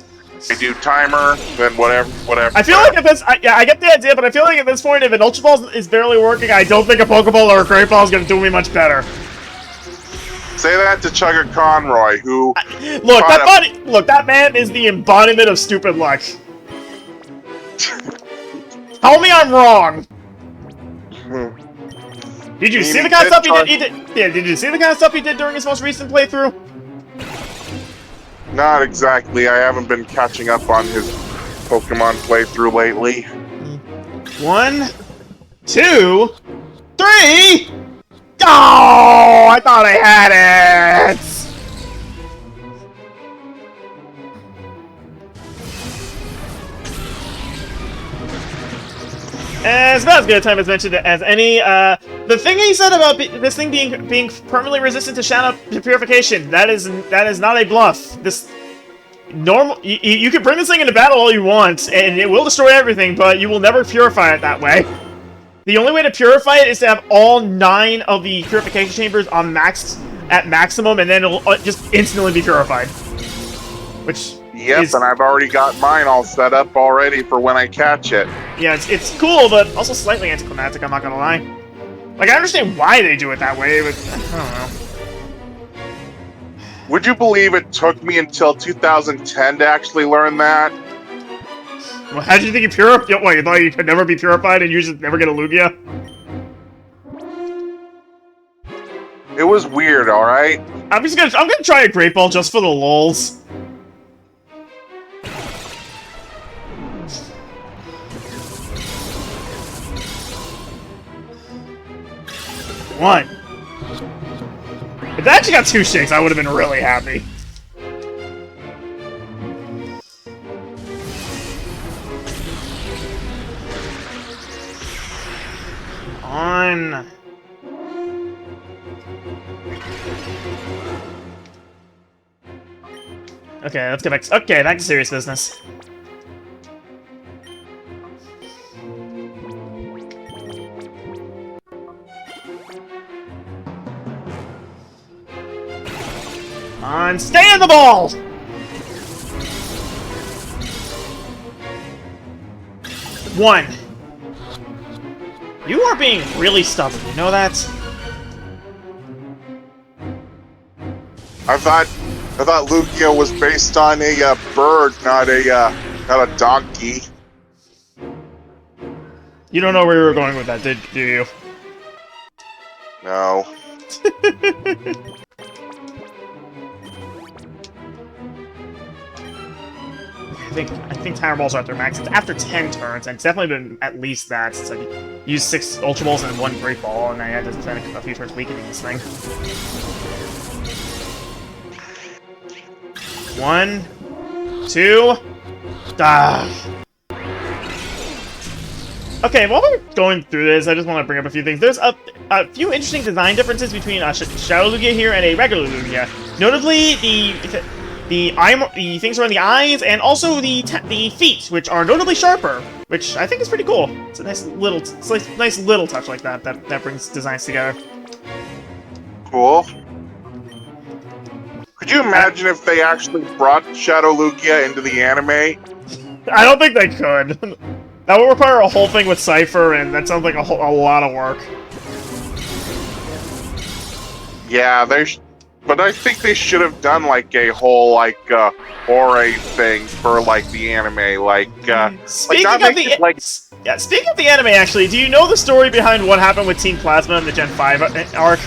I do timer, then whatever. I feel like at this, yeah, I get the idea, but I feel like at this point, if an Ultra Ball is barely working, I don't think a Pokeball or a Great Ball is going to do me much better. Say that to Chugga Conroy, who... Look, that man is the embodiment of stupid luck. Tell me I'm wrong. Did you see the kind of stuff he did? Yeah, did you see the kind of stuff he did during his most recent playthrough? Not exactly. I haven't been catching up on his Pokemon playthrough lately. 1, 2, 3! I thought I had it! It's about as good a time as mentioned as any. The thing he said about this thing being permanently resistant to shadow purification, that is not a bluff. This normal, you can bring this thing into battle all you want, and it will destroy everything, but you will never purify it that way. The only way to purify it is to have all 9 of the purification chambers on at maximum, and then it'll just instantly be purified. Which Yep, and I've already got mine all set up already for when I catch it. yeah, it's cool, but also slightly anticlimactic, I'm not gonna lie. Like, I understand why they do it that way, but I don't know. Would you believe it took me until 2010 to actually learn that? Well, how did you think you purified? What, you thought you could never be purified and you just never get a Lugia? It was weird, alright? I'm gonna try a Great Ball just for the lulz. One. If that actually got 2 shakes, I would have been really happy. On. Okay, let's get back. Okay, back to serious business. On, stay in the ball! One. You are being really stubborn, you know that? I thought Lugia was based on a bird, not a donkey. You don't know where you were going with that, do you? No. I think Tire Balls are at their max. It's after 10 turns, and it's definitely been at least that. Since I used 6 Ultra Balls and 1 Great Ball, and I had to spend a few turns weakening this thing. 1, 2, Okay, while we're going through this, I just want to bring up a few things. There's a few interesting design differences between Shadow Lugia here and a regular Lugia. Notably, the things around the eyes, and also the feet, which are notably sharper, which I think is pretty cool. It's a nice little touch like that brings designs together. Cool. Could you imagine if they actually brought Shadow Lugia into the anime? I don't think they could. That would require a whole thing with Cypher, and that sounds like a lot of work. Yeah, but I think they should have done like a whole Ore thing for like the anime, speaking of the anime, actually, do you know the story behind what happened with Team Plasma in the Gen 5 arc?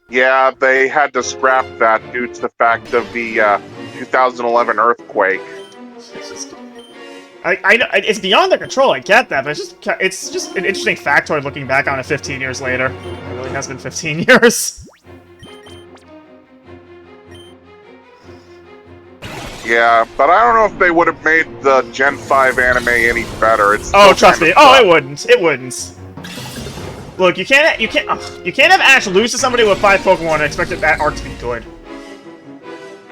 Yeah, they had to scrap that due to the fact of the 2011 earthquake. It's beyond their control, I get that, but it's just an interesting factoid looking back on it 15 years later. It really has been 15 years. Yeah, but I don't know if they would have made the Gen 5 anime any better. Oh, trust me. Oh, it wouldn't. It wouldn't. Look, you can't have Ash lose to somebody with 5 Pokemon and expect that arc to be good.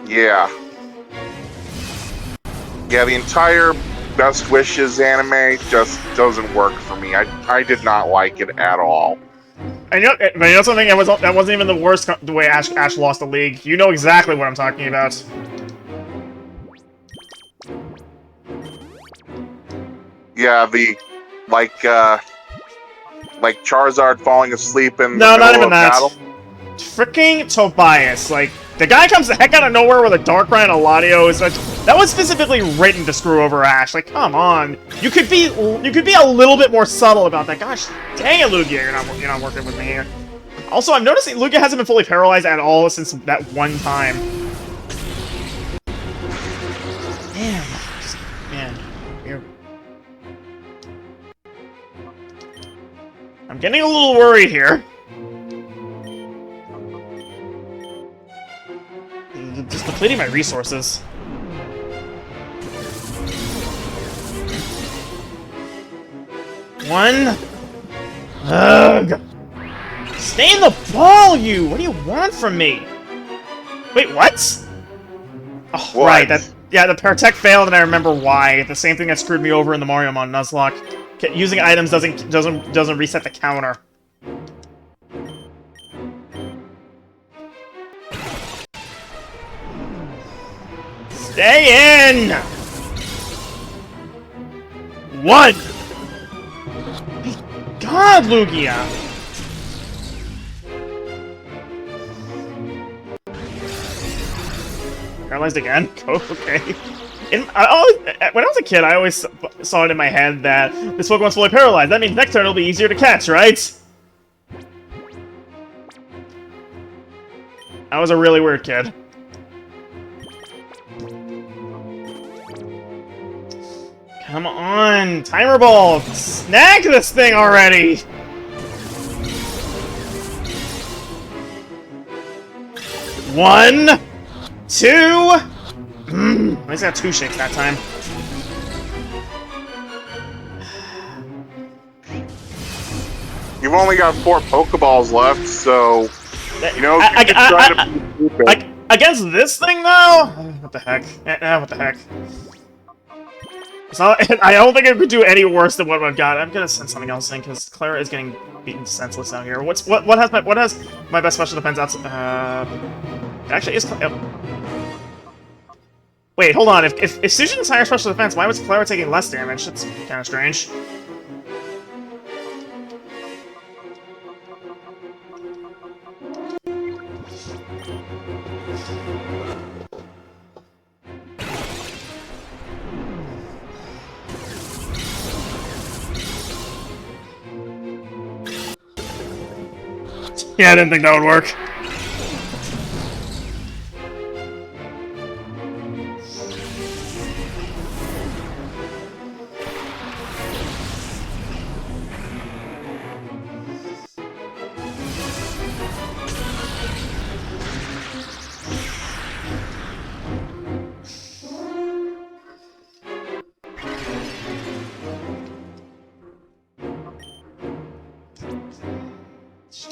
Yeah. Yeah, the entire Best Wishes anime just doesn't work for me. I did not like it at all. And you know something? That wasn't even the worst the way Ash lost the league. You know exactly what I'm talking about. Yeah, the like Charizard falling asleep in No, the not middle even of that. battle. Freaking Tobias, like the guy comes the heck out of nowhere with a Darkrai and a Latios. That was specifically written to screw over Ash. Like, come on, you could be a little bit more subtle about that. Gosh, dang it, Lugia, you're not working with me here. Also, I'm noticing Lugia hasn't been fully paralyzed at all since that one time. Man, I'm getting a little worried here. depleting my resources. One. Ugh. Stay in the ball, you! What do you want from me? Wait, what? Oh, What? right, the Protect failed, and I remember why. The same thing that screwed me over in the Mario Mon Nuzlocke. Using items doesn't reset the counter. Stay in! One! God, Lugia! Paralyzed again? Okay. When I was a kid, I always saw it in my head that this Pokemon's fully paralyzed. That means next turn it'll be easier to catch, right? I was a really weird kid. Come on, Timer Ball! Snag this thing already! One, two... At least I got 2 shakes that time. You've only got 4 Pokeballs left, so you know you can try to be stupid. Against this thing, though? What the heck? What the heck? So, I don't think it could do any worse than what I've got. I'm gonna send something else in because Clara is getting beaten senseless out here. What has my best special defense outside? Actually, is. Wait, hold on. If Sujin is higher special defense, why was Clara taking less damage? That's kind of strange. Yeah, I didn't think that would work.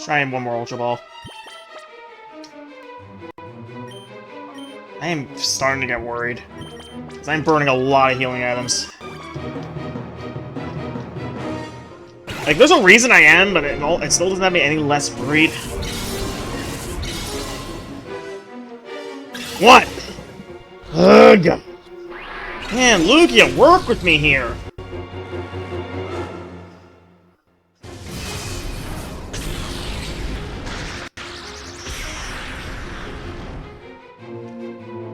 Try one more Ultra Ball. I am starting to get worried. Because I'm burning a lot of healing items. Like, there's a reason I am, but it still doesn't have me any less worried. What? Ugh! Man, Lugia, work with me here!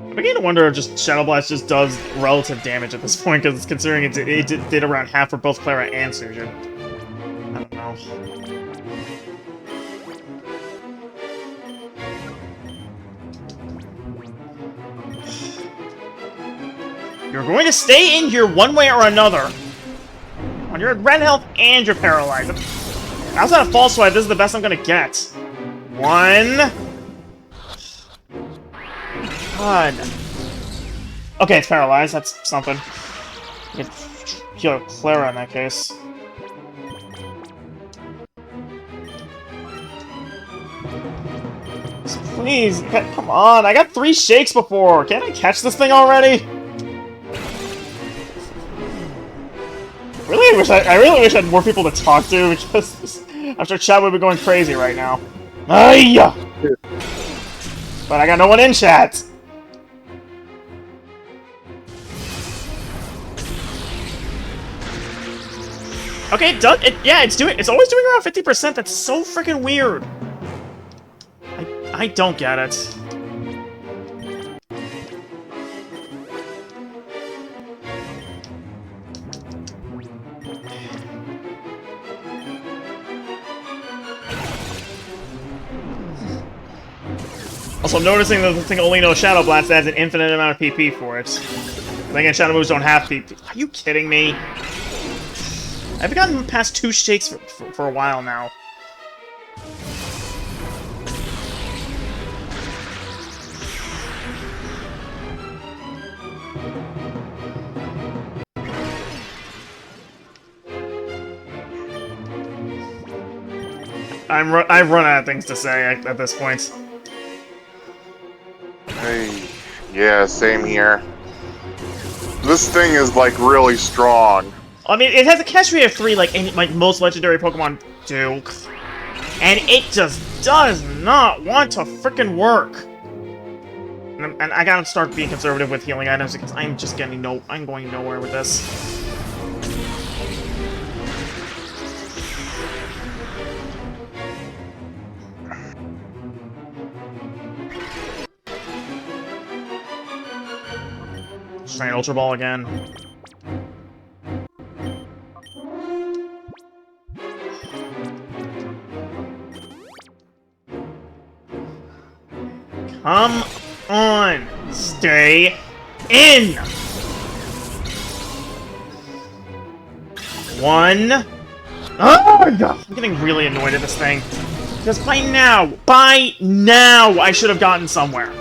I'm beginning to wonder if just Shadow Blast just does relative damage at this point, because considering it did around half for both Clara and Sujin. I don't know. You're going to stay in here one way or another. When you're at red health and you're paralyzed. Outside of False Swipe, this is the best I'm going to get. One... God. Okay, it's paralyzed. That's something. You can heal Clara in that case. Please, come on. I got 3 shakes before. Can't I catch this thing already? I really wish I had more people to talk to, because I'm sure chat would be going crazy right now. Ayya! But I got no one in chat. Okay, it does. It's always doing around 50%. That's so freaking weird. I don't get it. Also, I'm noticing that the thing only knows Shadow Blast adds an infinite amount of PP for it. Then again, Shadow moves don't have PP. Are you kidding me? I've gotten past 2 shakes for a while now. I've run out of things to say at this point. Hey, yeah, same here. This thing is like really strong. I mean, it has a catch rate of 3 like most legendary Pokemon do. And it just does not want to frickin' work. And I gotta start being conservative with healing items because I'm just getting I'm going nowhere with this. Just trying Ultra Ball again. Come on! Stay in! 1. Oh, God. I'm getting really annoyed at this thing. Because by now, I should have gotten somewhere.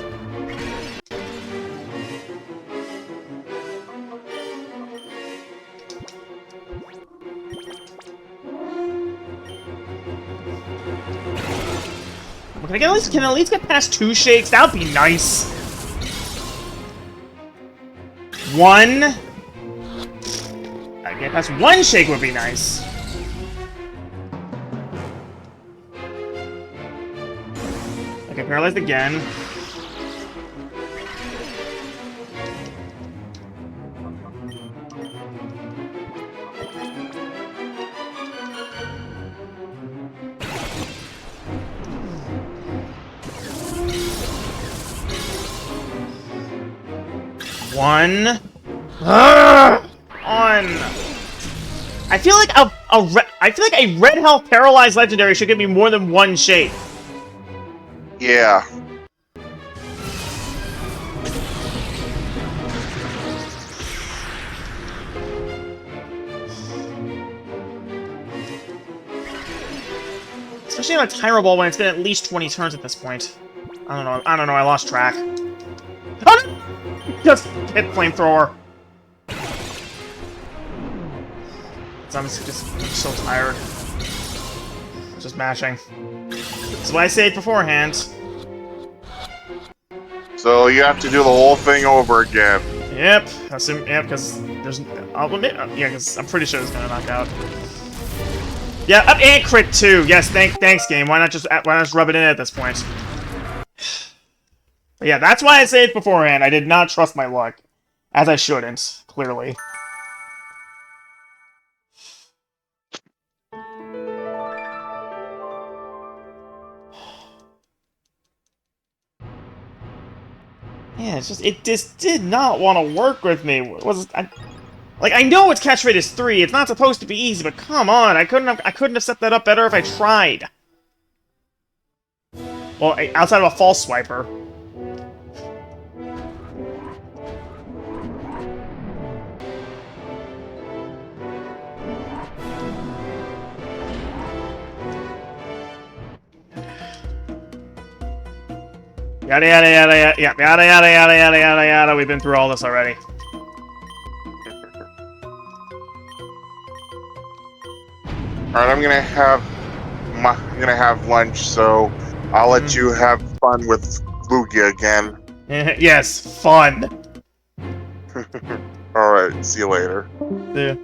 Can I at least get past 2 shakes? That would be nice. 1. I get past 1 shake would be nice. Okay, paralyzed again. One. On. I feel like a red health paralyzed legendary should give me more than 1 shake. Yeah. Especially on a Tyro Ball when it's been at least 20 turns at this point. I don't know, I lost track. Oh, no! Just hit Flamethrower. I'm so tired. Just mashing. That's why I say it beforehand. So you have to do the whole thing over again. Yep. Yep, because there's... I'll admit... yeah, because I'm pretty sure it's gonna knock out. Yeah, and crit too! Yes, thanks, game. Why not just rub it in at this point? But yeah, that's why I say it beforehand. I did not trust my luck. As I shouldn't, clearly. Yeah, it just did not want to work with me. I know its catch rate is 3. It's not supposed to be easy, but come on, I couldn't have set that up better if I tried. Well, outside of a false swiper. Yada yada yada yada yada yada yada yada yada yada yada. We've been through all this already. Alright, I'm gonna have lunch, so I'll let you have fun with Lugia again. Yes, fun. Alright, see you later. Yeah.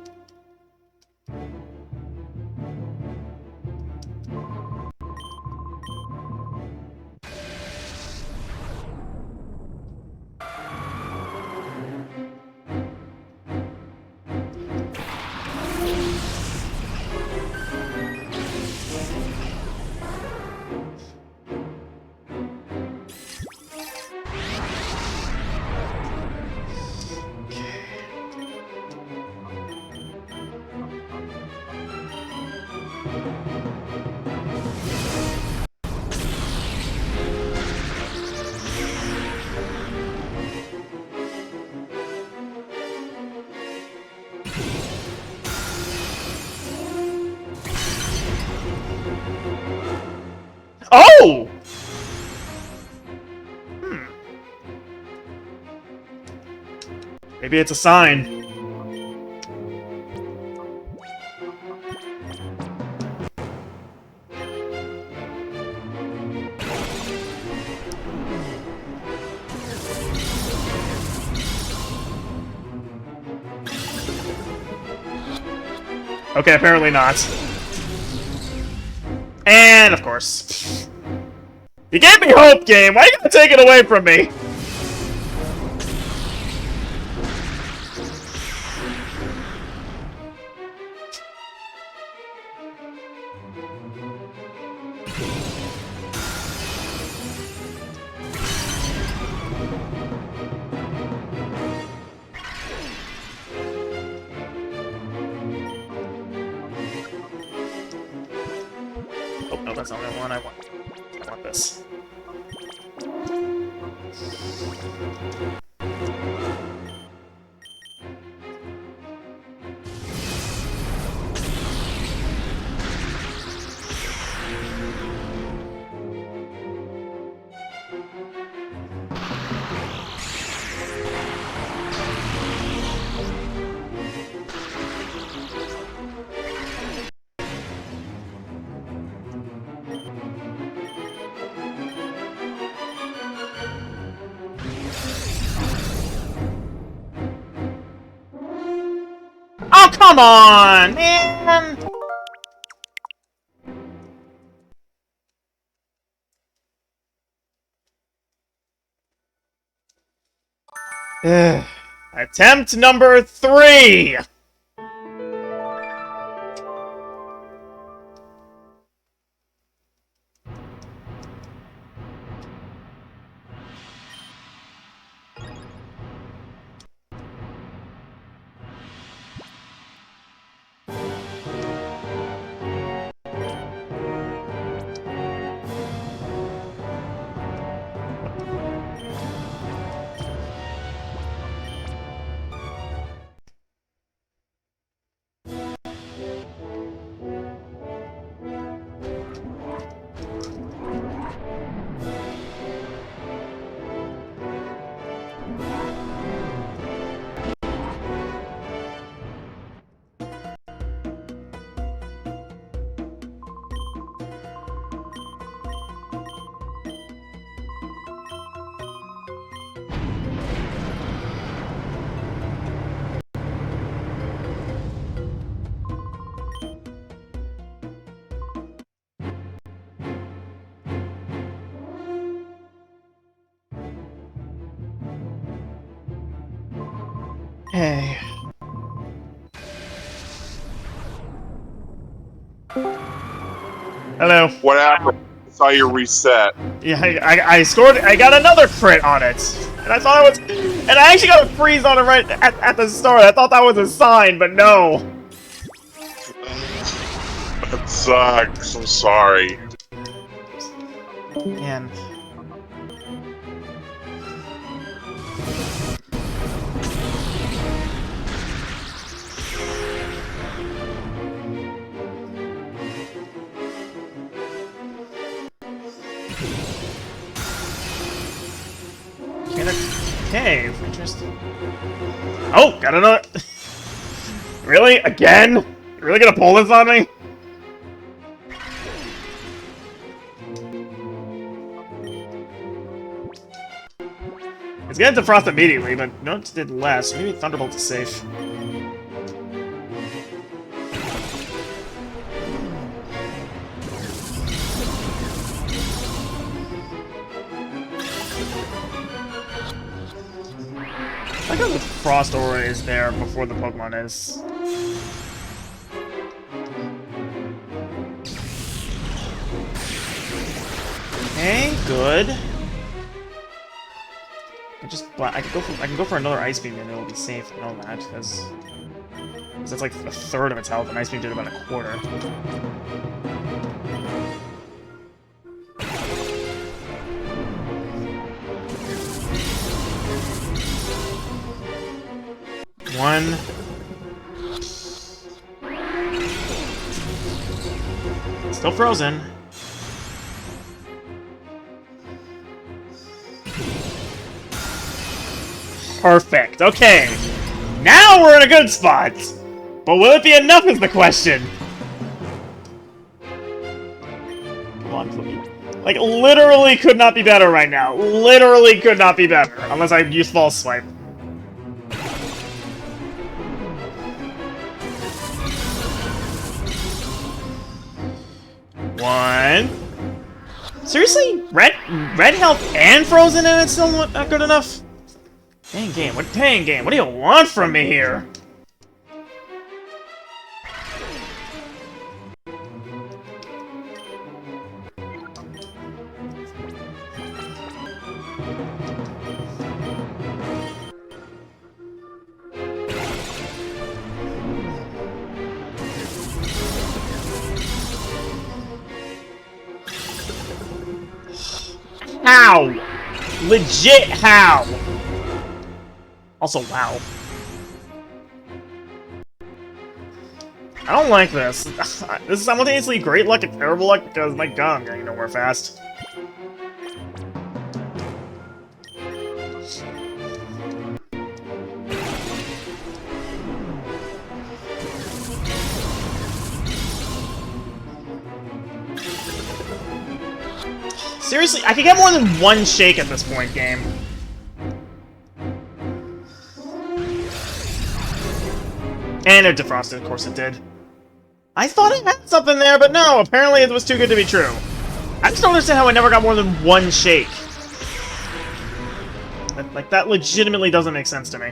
Oh! Maybe it's a sign. Okay, apparently not. And, of course. You gave me hope, game! Why are you gonna take it away from me? Oh, no, that's not the one I want. I want this. Oh, come on, man! Attempt number 3! Hey. Hello. What happened? I saw you reset. Yeah, I scored. I got another crit on it, and I thought it was, and I actually got a freeze on it right at the start. I thought that was a sign, but no. That sucks. I'm sorry. Man. In a cave. Interesting. Oh, got another. Really? Again? You really gonna pull this on me? It's getting to Frost immediately, but Notes did less. Maybe Thunderbolt is safe. I like how the Frost Aura is there before the Pokemon is. Okay, good. I can go for another Ice Beam and it'll be safe. I know that because that's like a third of its health, and Ice Beam did about a quarter. One. Still frozen. Perfect. Okay. Now we're in a good spot. But will it be enough is the question. Come on, please. Like, literally could not be better right now. Literally could not be better. Unless I use False Swipe. 1. Seriously? Red health and frozen and it's still not good enough? Dang game, what do you want from me here? How? Legit how? Also, wow. I don't like this. This is simultaneously great luck and terrible luck because, my god, I'm getting nowhere fast. Seriously, I could get more than one shake at this point, game. And it defrosted, of course it did. I thought it had something there, but no, apparently it was too good to be true. I just don't understand how I never got more than one shake. Like, that legitimately doesn't make sense to me.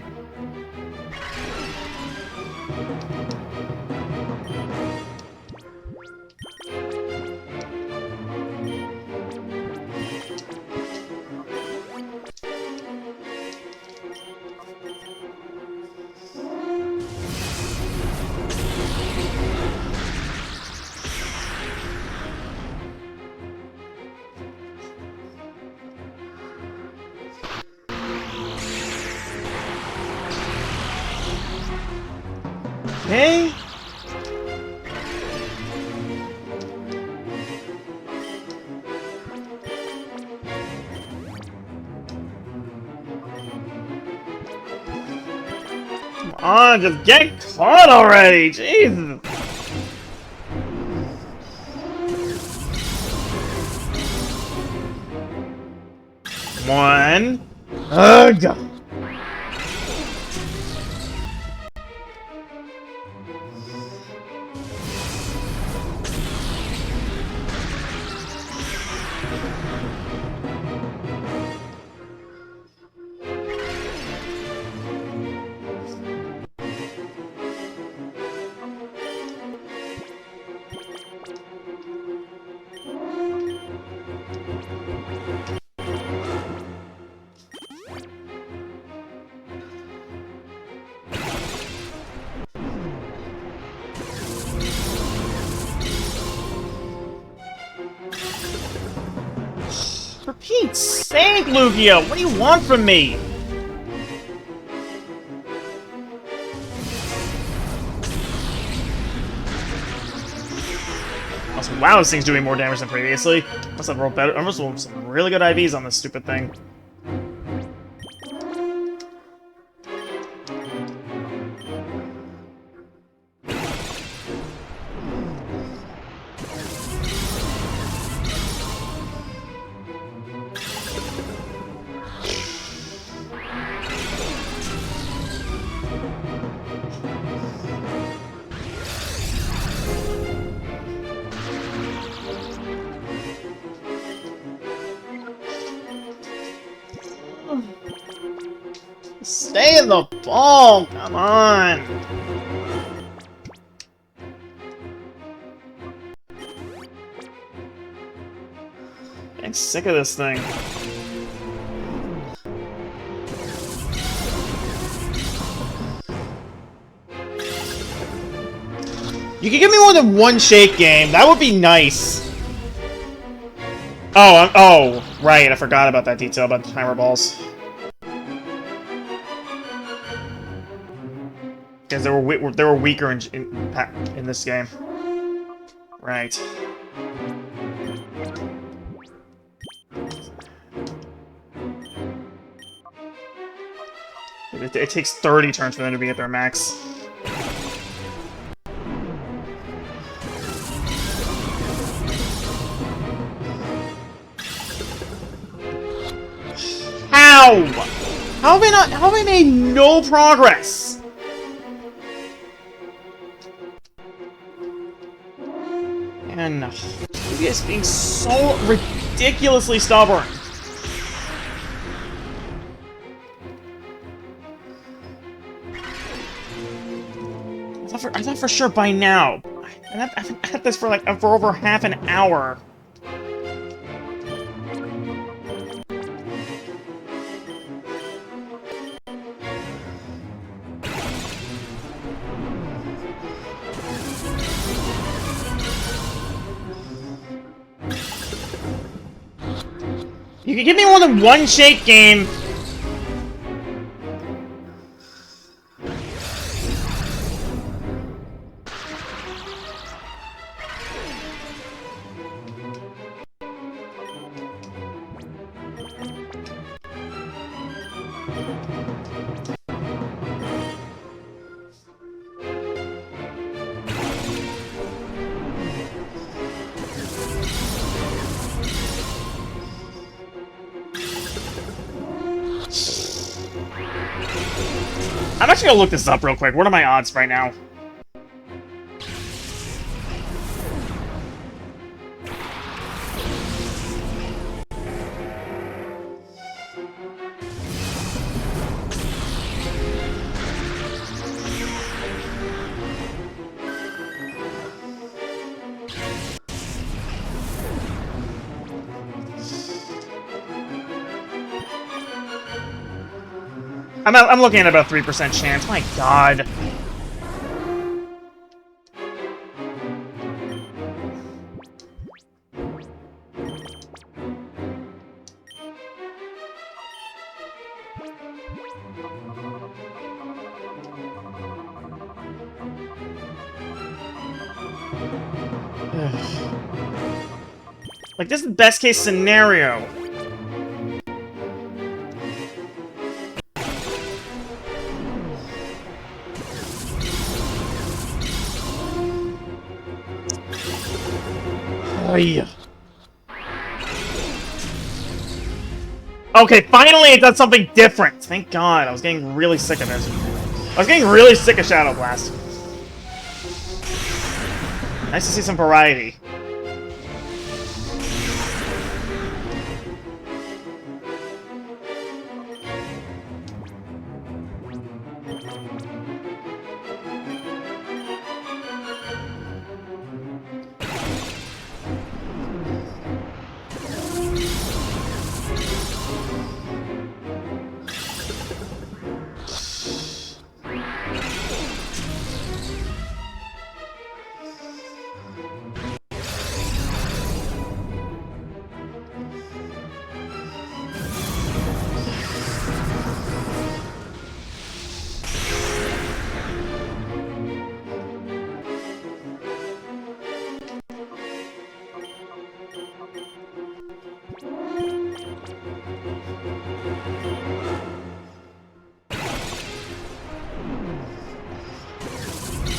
Okay. Come on, just get caught already! Jesus! One. Ugh! For Pete's sake, Lugia! What do you want from me? Also, wow, this thing's doing more damage than previously. Must have rolled better. I must have rolled some really good IVs on this stupid thing. Stay in the ball! Come on! Getting sick of this thing. You could give me more than one shake game. That would be nice. Oh, right. I forgot about that detail about the timer balls. Because they were weaker in this game. Right. It takes 30 turns for them to be at their max. How? How have I made no progress? man. He is being so ridiculously stubborn. I thought for sure by now. I've had this for like for over half an hour. You can give me more than one shake game. I'm actually gonna look this up real quick. What are my odds right now? I'm looking at about 3% chance. My God. Like, this is the best case scenario. Okay, finally it does something different. Thank God. I was getting really sick of this. I was getting really sick of Shadow Blast. Nice to see some variety.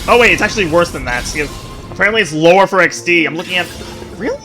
Oh wait, it's actually worse than that. See, apparently it's lower for XD. I'm looking at... Really?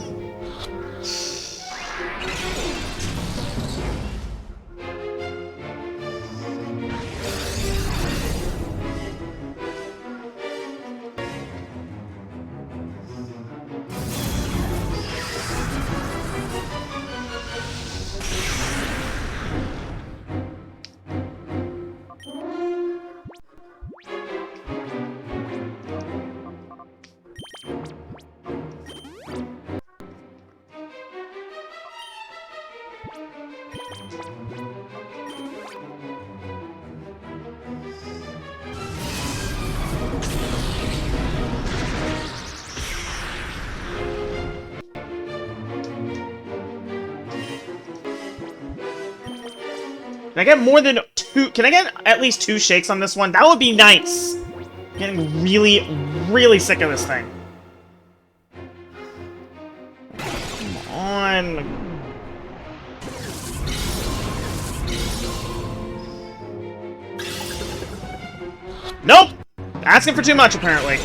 Can I get more than two? Can I get at least 2 shakes on this one? That would be nice. I'm getting really, really sick of this thing. Come on. Nope! Asking for too much, apparently.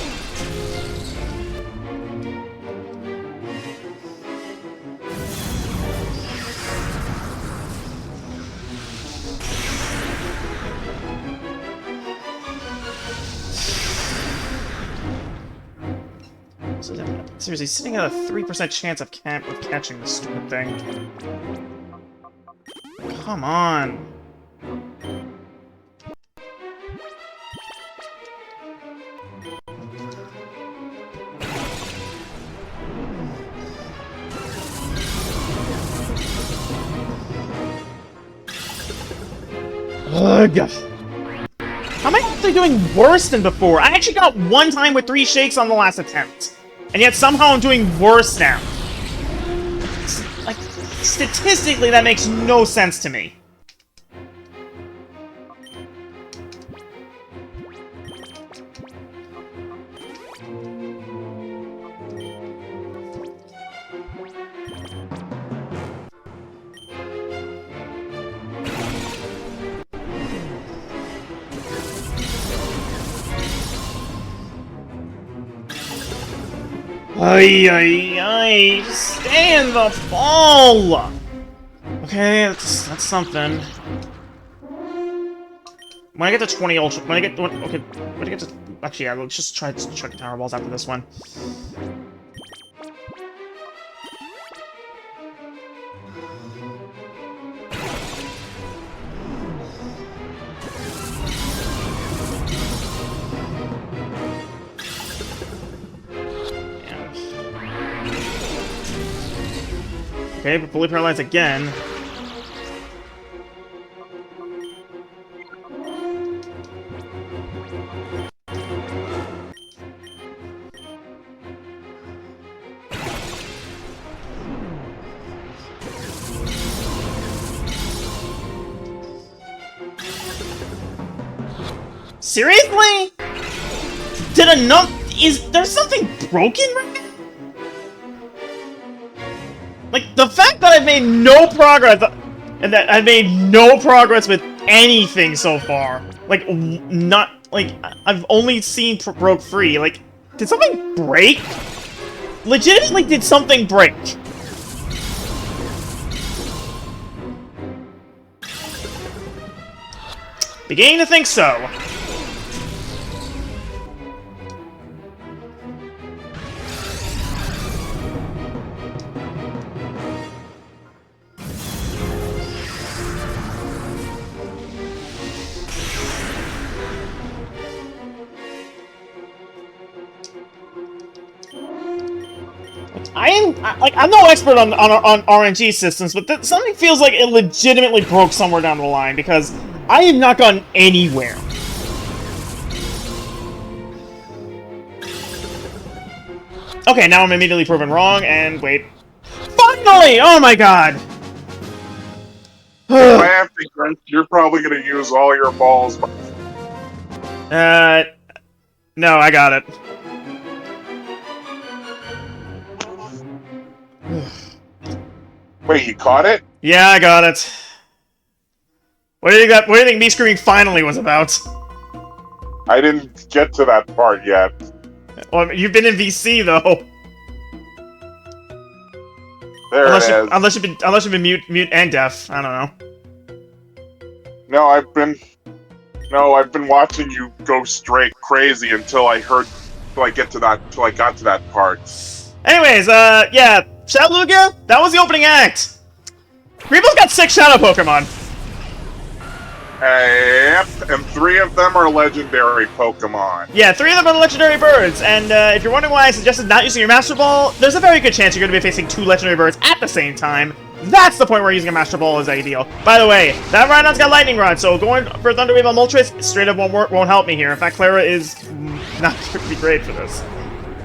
Seriously, sitting at a 3% chance of catching this stupid thing. Come on. Ugh. How am I actually doing worse than before? I actually got one time with 3 shakes on the last attempt. And yet somehow I'm doing worse now. Like, statistically, that makes no sense to me. Ay, ay, ay, stay in the ball! Okay, that's something. When I get to 20 ultra, when I get to, actually, yeah, let's just try to chuck Tower Balls after this one. Okay, but fully paralyzed again. Seriously? Did enough? Is there something broken right now? Like, the fact that I've made no progress, and that I've made no progress with anything so far. Like, not, like, I've only seen broke free. Like, did something break? Legitimately, did something break? Beginning to think so. I'm no expert on RNG systems, but something feels like it legitimately broke somewhere down the line, because I have not gotten anywhere. Okay, now I'm immediately proven wrong, and wait. Finally! Oh my god! If I have to guess, you're probably gonna use all your balls. No, I got it. Wait, you caught it? Yeah, I got it. What do you think me screaming finally was about? I didn't get to that part yet. Well, you've been in VC though. There it is. Unless you've been mute and deaf. I don't know. No, I've been watching you go straight crazy until I got to that part. Anyways, yeah, Shadow Lugia, that was the opening act. Reebo's got 6 Shadow Pokemon. Yep, and 3 of them are legendary Pokemon. Yeah, 3 of them are legendary birds, and if you're wondering why I suggested not using your Master Ball, there's a very good chance you're going to be facing 2 legendary birds at the same time. That's the point where using a Master Ball is ideal. By the way, that Rhydon's got Lightning Rod, so going for Thunder Wave on Moltres straight up won't help me here. In fact, Clara is not going to be great for this.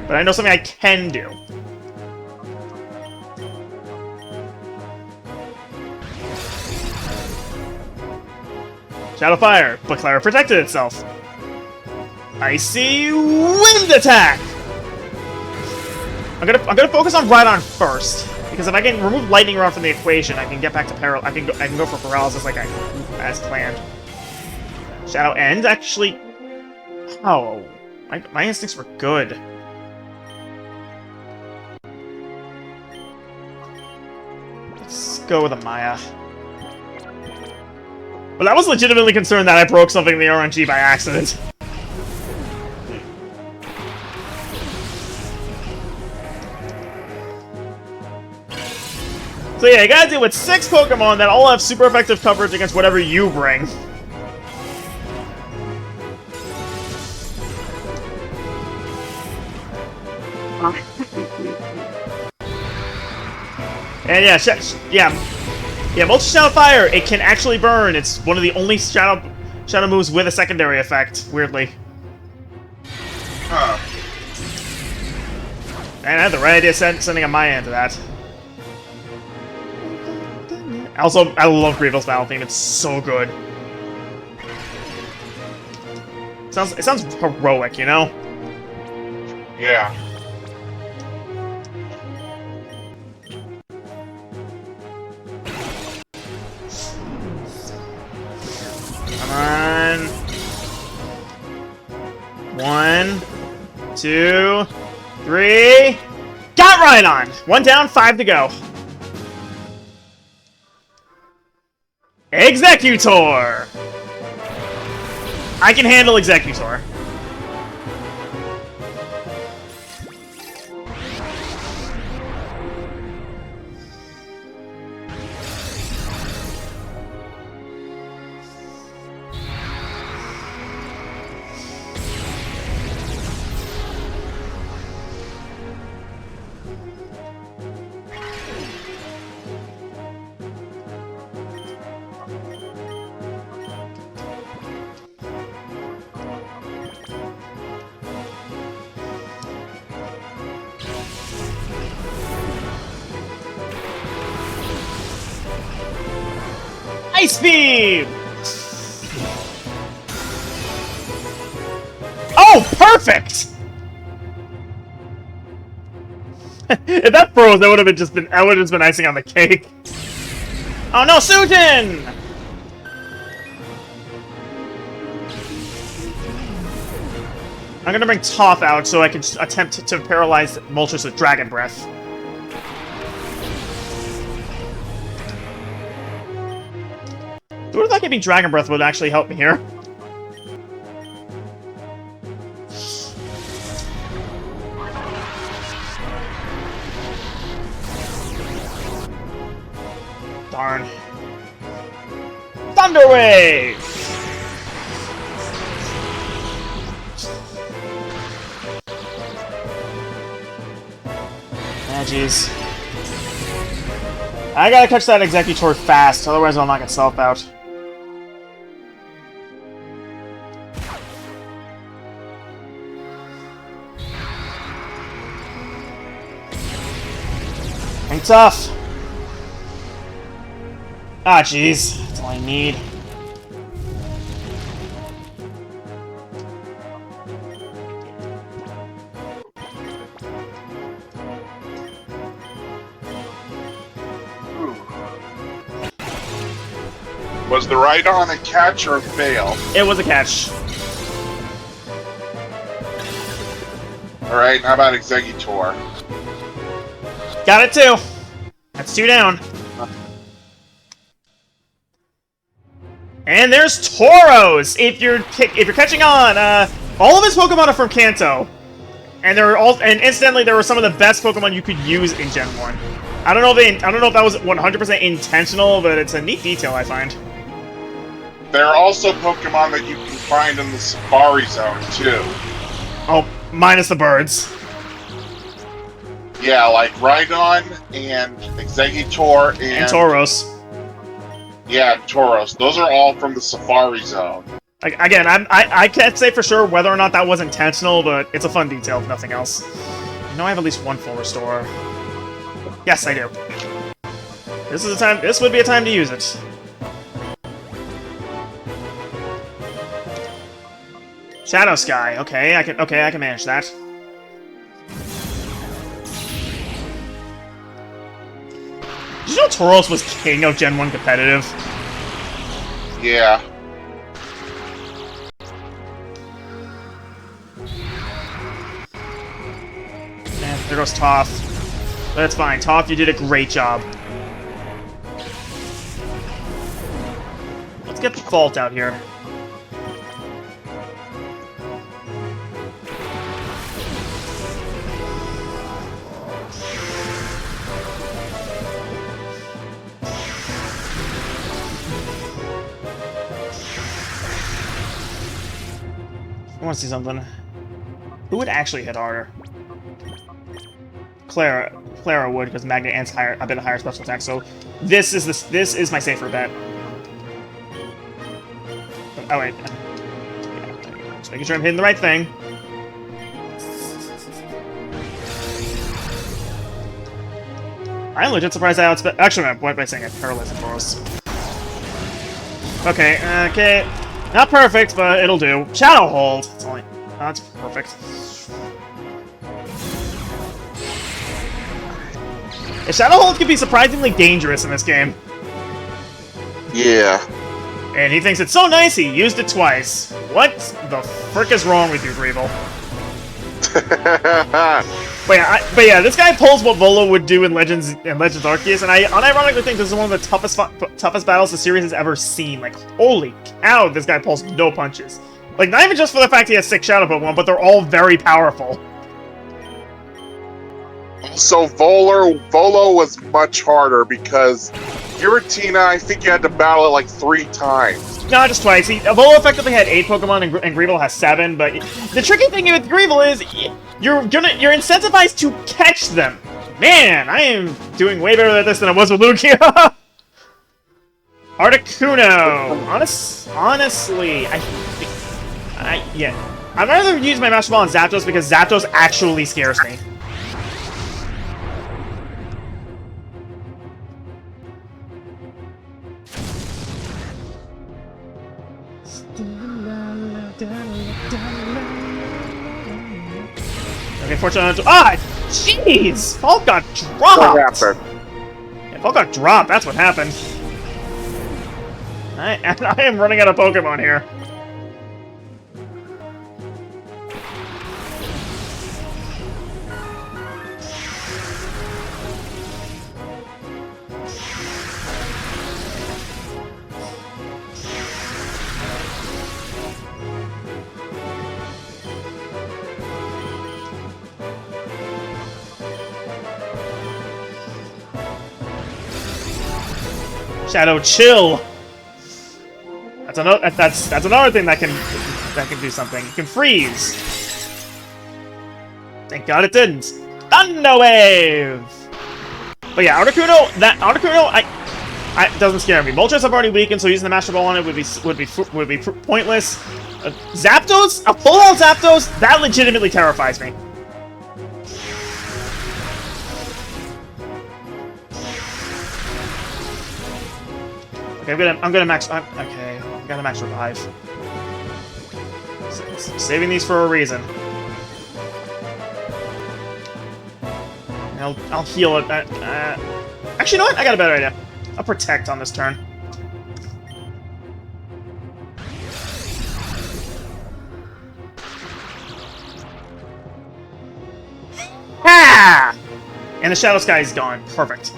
But I know something I can do. Shadow Fire, but Clara protected itself. Icy Wind Attack! I'm gonna focus on Rhydon first, because if I can remove Lightning Rod from the equation, I can get back to I can go for paralysis like as planned. Shadow End, actually. Oh, my instincts were good. Let's go with a Maya. But I was legitimately concerned that I broke something in the RNG by accident. So yeah, you gotta deal with 6 Pokemon that all have super effective coverage against whatever you bring. And yeah, Multi-Shadow Fire, it can actually burn. It's one of the only shadow moves with a secondary effect, weirdly. Huh. And I had the right idea sending a Maya into that. Also, I love Greedville's battle theme. It's so good. It sounds heroic, you know? Yeah. Come on. 1, 2, 3. Got Rhydon! 1 down, 5 to go. Executor! I can handle Executor. Ice Beam! Oh, perfect! If that froze, that would have just been icing on the cake. Oh no, Susan! I'm gonna bring Toph out so I can attempt to paralyze Moltres with Dragon Breath. Who would have thought giving Dragon Breath would actually help me here? Darn. Thunder Wave! Ah, jeez. I gotta catch that Executor fast, otherwise I'll knock itself out. Hang tough! Ah, jeez. That's all I need. Was the Rhydon a catch or a fail? It was a catch. Alright, how about Executor? Got it too. That's 2 down. And there's Tauros. If you're catching on, all of his Pokemon are from Kanto, and incidentally, there were some of the best Pokemon you could use in Gen 1. I don't know if that was 100% intentional, but it's a neat detail I find. There are also Pokemon that you can find in the Safari Zone too. Oh, minus the birds. Yeah, like Rhydon and Executor And Tauros. Yeah, Tauros. Those are all from the Safari Zone. Again, I can't say for sure whether or not that was intentional, but it's a fun detail, if nothing else. You know I have at least 1 full restore. Yes, I do. This would be a time to use it. Shadow Sky. Okay, I can manage that. Did you know Tauros was king of Gen 1 competitive? Yeah. Man, there goes Toph. That's fine. Toph, you did a great job. Let's get the Fault out here. want to see something. Who would actually hit harder? Clara would, because Magnet Ant's a bit of higher special attack. So this is my safer bet. Oh wait, yeah, just making sure I'm hitting the right thing. I'm legit surprised I outspent. Actually, what am I saying? I paralyzed the Boros. Okay, not perfect, but it'll do. Shadow Hold. It's only. Oh, that's perfect. A Shadow Hold can be surprisingly dangerous in this game. Yeah. And he thinks it's so nice he used it twice. What the frick is wrong with you, Greevil? But yeah, this guy pulls what Volo would do in Legends Arceus, and I unironically think this is one of the toughest battles the series has ever seen. Like, holy cow, this guy pulls no punches. Like, not even just for the fact he has 6 Shadow Pokemon, but they're all very powerful. So Volo was much harder because Giratina, I think you had to battle it like 3 times. No, just twice. Volo effectively had 8 Pokemon, and Greevil has 7. But the tricky thing with Greevil is you're incentivized to catch them. Man, I am doing way better at this than I was with Lugia. Articuno. Honestly, yeah, I'd rather use my Master Ball on Zapdos because Zapdos actually scares me. Okay, fortunately, jeez! Fault got dropped! What happened? Yeah, Fault got dropped, that's what happened. I am running out of Pokemon here. Shadow Chill. That's another thing that can do something. It can freeze. Thank God it didn't. Thunder Wave. But yeah, Articuno. It doesn't scare me. Moltres have already weakened, so using the Master Ball on it would be pointless. Zapdos, a full out Zapdos, that legitimately terrifies me. Okay, I'm gonna max. Okay, I gotta max revive. Saving these for a reason. I'll heal it. Actually, you know what? I got a better idea. I'll protect on this turn. Ha! And the Shadow Sky is gone. Perfect.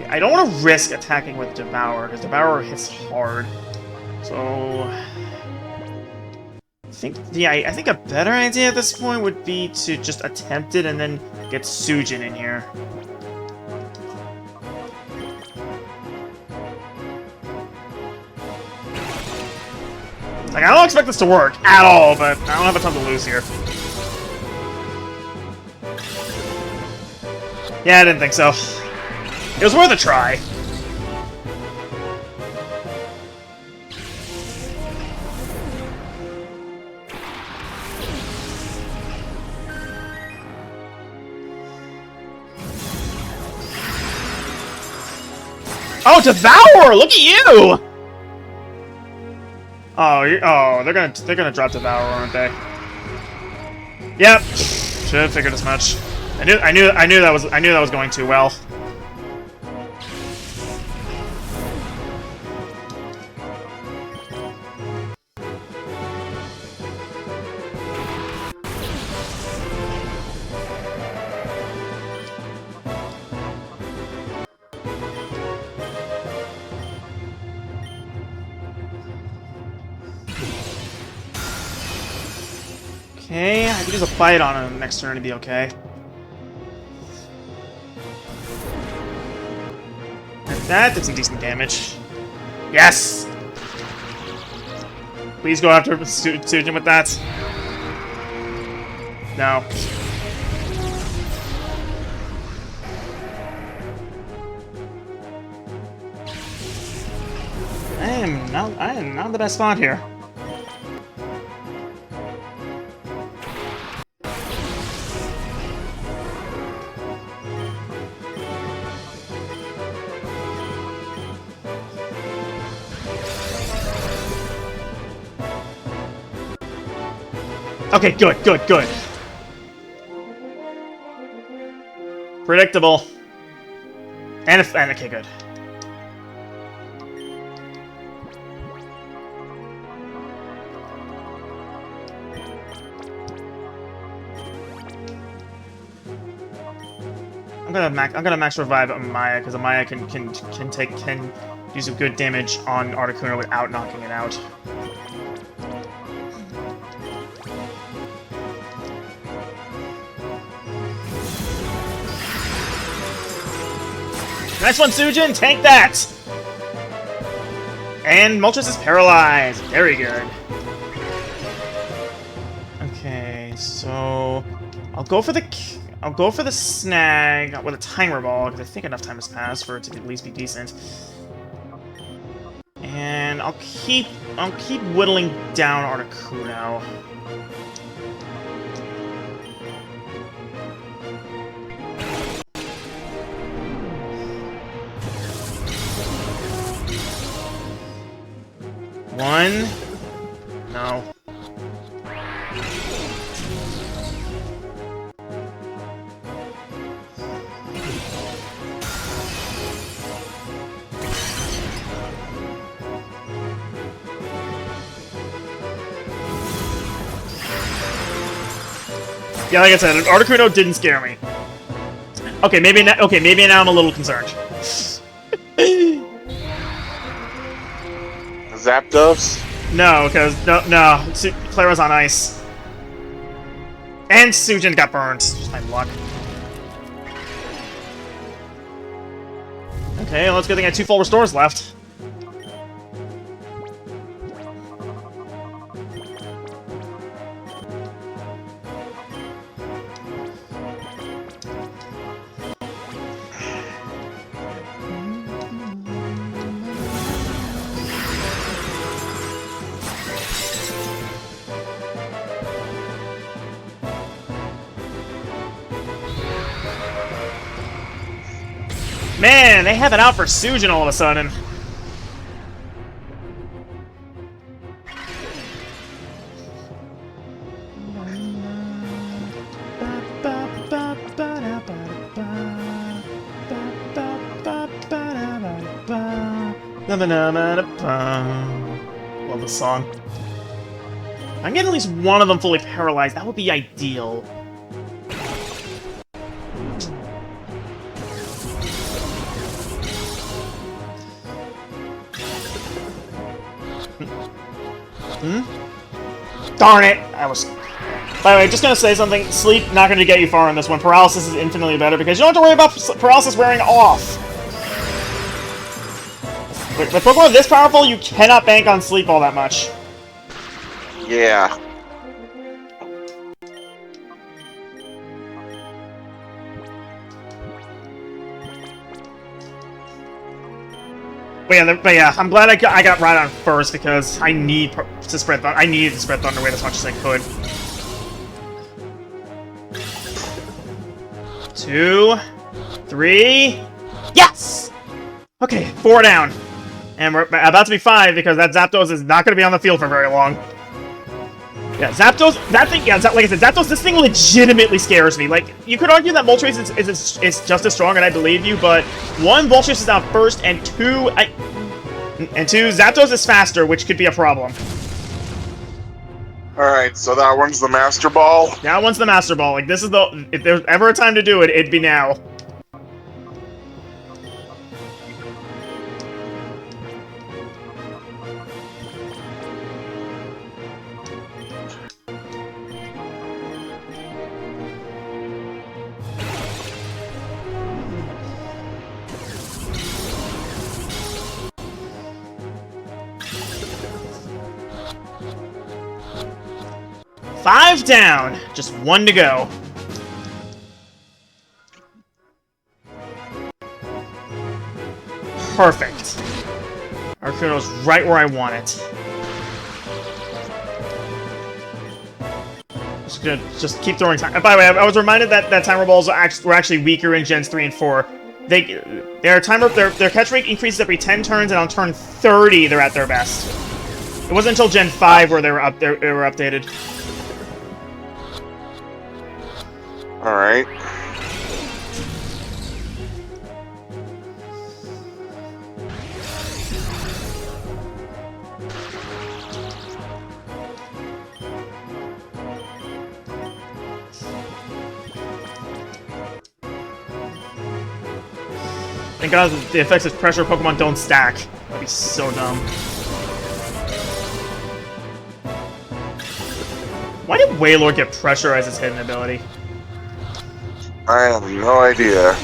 I don't want to risk attacking with Devour, because Devour hits hard. So I think a better idea at this point would be to just attempt it and then get Sujin in here. Like, I don't expect this to work at all, but I don't have a ton to lose here. Yeah, I didn't think so. It was worth a try. Oh, Devour! Look at you! Oh, they're gonna drop Devour, aren't they? Yep. Should have figured as much. I knew that was going too well. Okay, I can use a bite on him next turn to be okay. And that did some decent damage. Yes! Please go after Sujin with that. No. I am not in the best spot here. Okay, good, good, good. Predictable. And okay, good. I'm gonna max revive Amaya because Amaya can do some good damage on Articuno without knocking it out. Nice one, Sujin! Tank that! And Moltres is paralyzed. Very good. Okay, so I'll go for the snag with a timer ball because I think enough time has passed for it to at least be decent. And I'll keep whittling down Articuno. One. No. Yeah, like I said, Articuno didn't scare me. Okay, maybe now I'm a little concerned. Zapdos? No, because no, Clara's on ice. And Sujin got burned. Just my luck. Okay, well, it's good thing I had 2 full restores left. Man, they have it out for Sujin all of a sudden. Love the song. I'm getting at least one of them fully paralyzed. That would be ideal. Darn it! I was... By the way, just gonna say something. Sleep, not gonna get you far on this one. Paralysis is infinitely better because you don't have to worry about paralysis wearing off. With Pokemon this powerful, you cannot bank on sleep all that much. Yeah. But yeah, I'm glad I got Rhydon first because I need to spread Thunder. I needed to spread Thunder Wave as much as I could. 2, 3, yes! Okay, 4 down. And we're about to be 5 because that Zapdos is not going to be on the field for very long. Yeah, Zapdos, that thing, yeah, like I said, Zapdos, this thing legitimately scares me. Like, you could argue that Moltres is just as strong, and I believe you, but 1, Moltres is out first, and 2, Zapdos is faster, which could be a problem. Alright, so that one's the Master Ball. That one's the Master Ball. Like, this is the, if there's ever a time to do it, it'd be now. 5 down. Just 1 to go. Perfect. Articuno's right where I want it. Just keep throwing time. By the way, I was reminded that timer balls were actually weaker in Gens 3 and 4. Their catch rate increases every 10 turns, and on turn 30 they're at their best. It wasn't until Gen 5 where they were updated. All right. Thank God the effects of pressure Pokemon don't stack. That'd be so dumb. Why did Wailord get pressure as its hidden ability? I have no idea.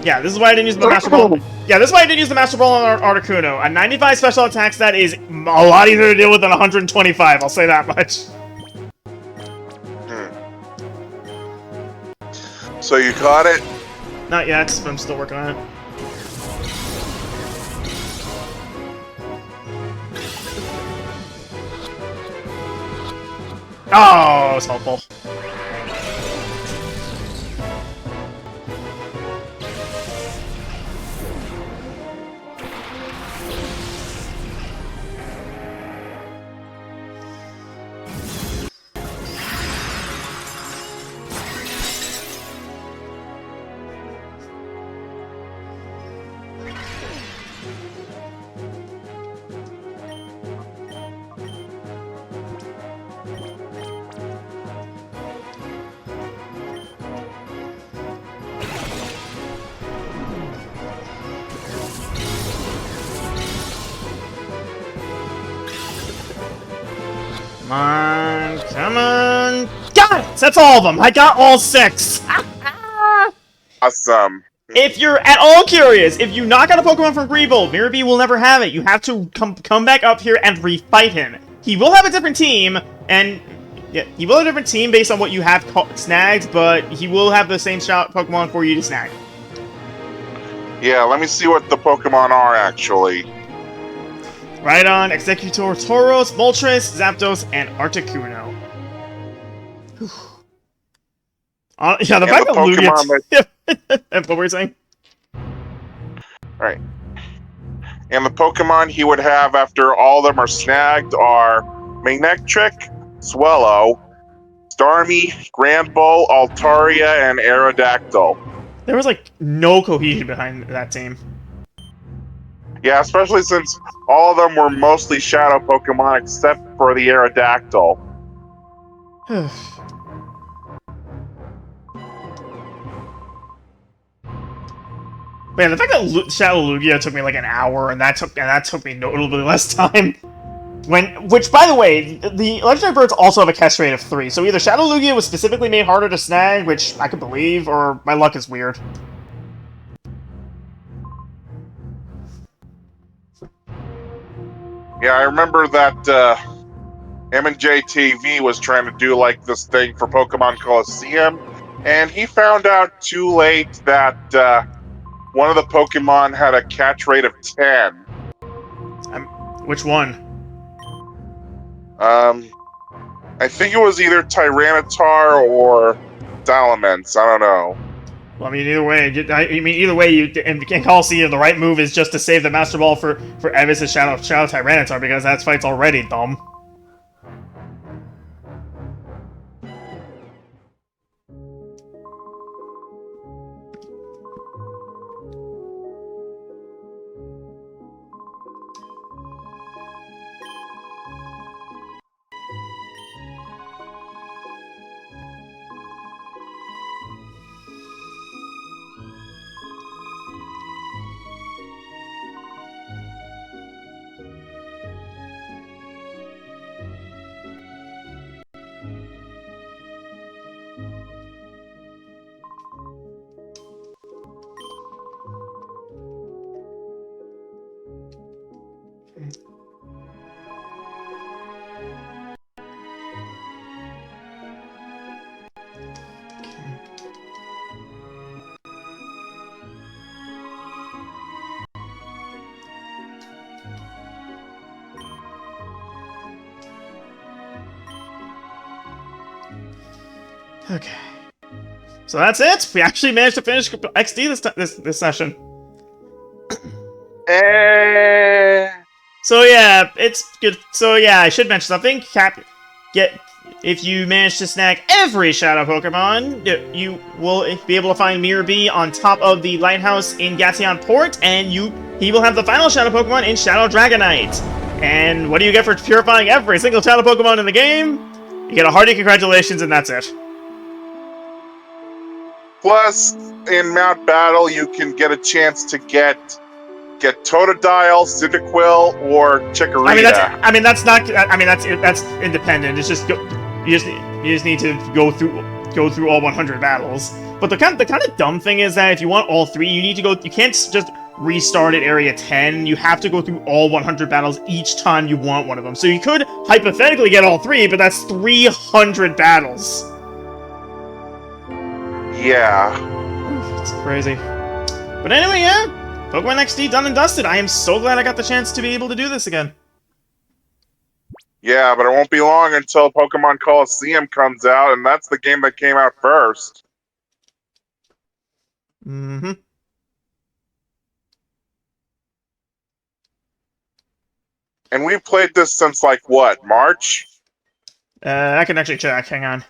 Yeah, this is why I didn't use the Master Ball. Yeah, this is why I didn't use the Master Ball on Articuno. A 95 special attack stat is a lot easier to deal with than 125, I'll say that much. So you caught it? Not yet, but I'm still working on it. Oh, it's helpful. Come on, come on. Got it! That's all of them! I got all 6! Awesome. If you're at all curious, if you knock out a Pokemon from Greeville, Mirabee will never have it. You have to come back up here and refight him. He will have a different team, and yeah, he will have a different team based on what you have snagged, but he will have the same Pokemon for you to snag. Yeah, let me see what the Pokemon are actually. Rhydon, Executor Tauros, Moltres, Zapdos, and Articuno. Yeah, the fact that Lugia... What were you saying? Right. And the Pokemon he would have after all of them are snagged are Manectric, Swellow, Starmie, Granbull, Altaria, and Aerodactyl. There was, like, no cohesion behind that team. Yeah, especially since all of them were mostly Shadow Pokemon except for the Aerodactyl. Man, the fact that Shadow Lugia took me like an hour, and that took me notably less time. Which, by the way, the Legendary Birds also have a catch rate of 3, so either Shadow Lugia was specifically made harder to snag, which I could believe, or my luck is weird. Yeah, I remember that M&J TV was trying to do like this thing for Pokemon Coliseum, and he found out too late that one of the Pokemon had a catch rate of 10. Which one? I think it was either Tyranitar or Salamence. I don't know. Well, I mean, either way, you in Coliseum, the right move is just to save the Master Ball for Evis' Shadow Tyranitar, because that fight's already dumb. Okay. So that's it. We actually managed to finish XD this session. So yeah, it's good. So yeah, I should mention something. If you manage to snag every Shadow Pokemon, you will be able to find Mirror B on top of the lighthouse in Gateon Port, and he will have the final Shadow Pokemon in Shadow Dragonite. And what do you get for purifying every single Shadow Pokemon in the game? You get a hearty congratulations, and that's it. Plus, in Mount Battle, you can get a chance to get Totodile, Cyndaquil, or Chikorita. That's independent. It's just you just need to go through all 100 battles. But the kind of dumb thing is that if you want all 3, you need to go. You can't just restart at Area 10. You have to go through all 100 battles each time you want one of them. So you could hypothetically get all 3, but that's 300 battles. Yeah. It's crazy. But anyway, yeah. Pokemon XD done and dusted. I am so glad I got the chance to be able to do this again. Yeah, but it won't be long until Pokemon Coliseum comes out, and that's the game that came out first. Mm-hmm. And we've played this since, like, what, March? I can actually check. Hang on.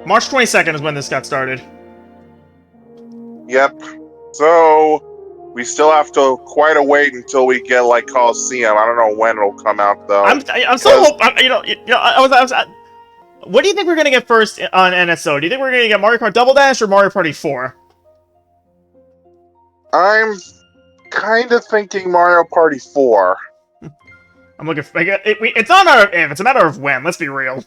March 22nd is when this got started. Yep. So, we still have to quite a wait until we get, like, Coliseum. I don't know when it'll come out, though. I'm still hoping, what do you think we're gonna get first on NSO? Do you think we're gonna get Mario Kart Double Dash or Mario Party 4? I'm kind of thinking Mario Party 4. I'm looking for... It's not a matter of if, it's a matter of when, let's be real.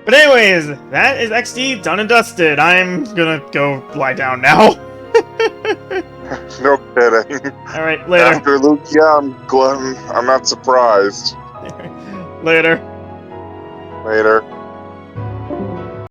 But anyways, that is XD done and dusted. I'm gonna go lie down now. No kidding. Alright, later. After Lugia, I'm not surprised. Later. Later.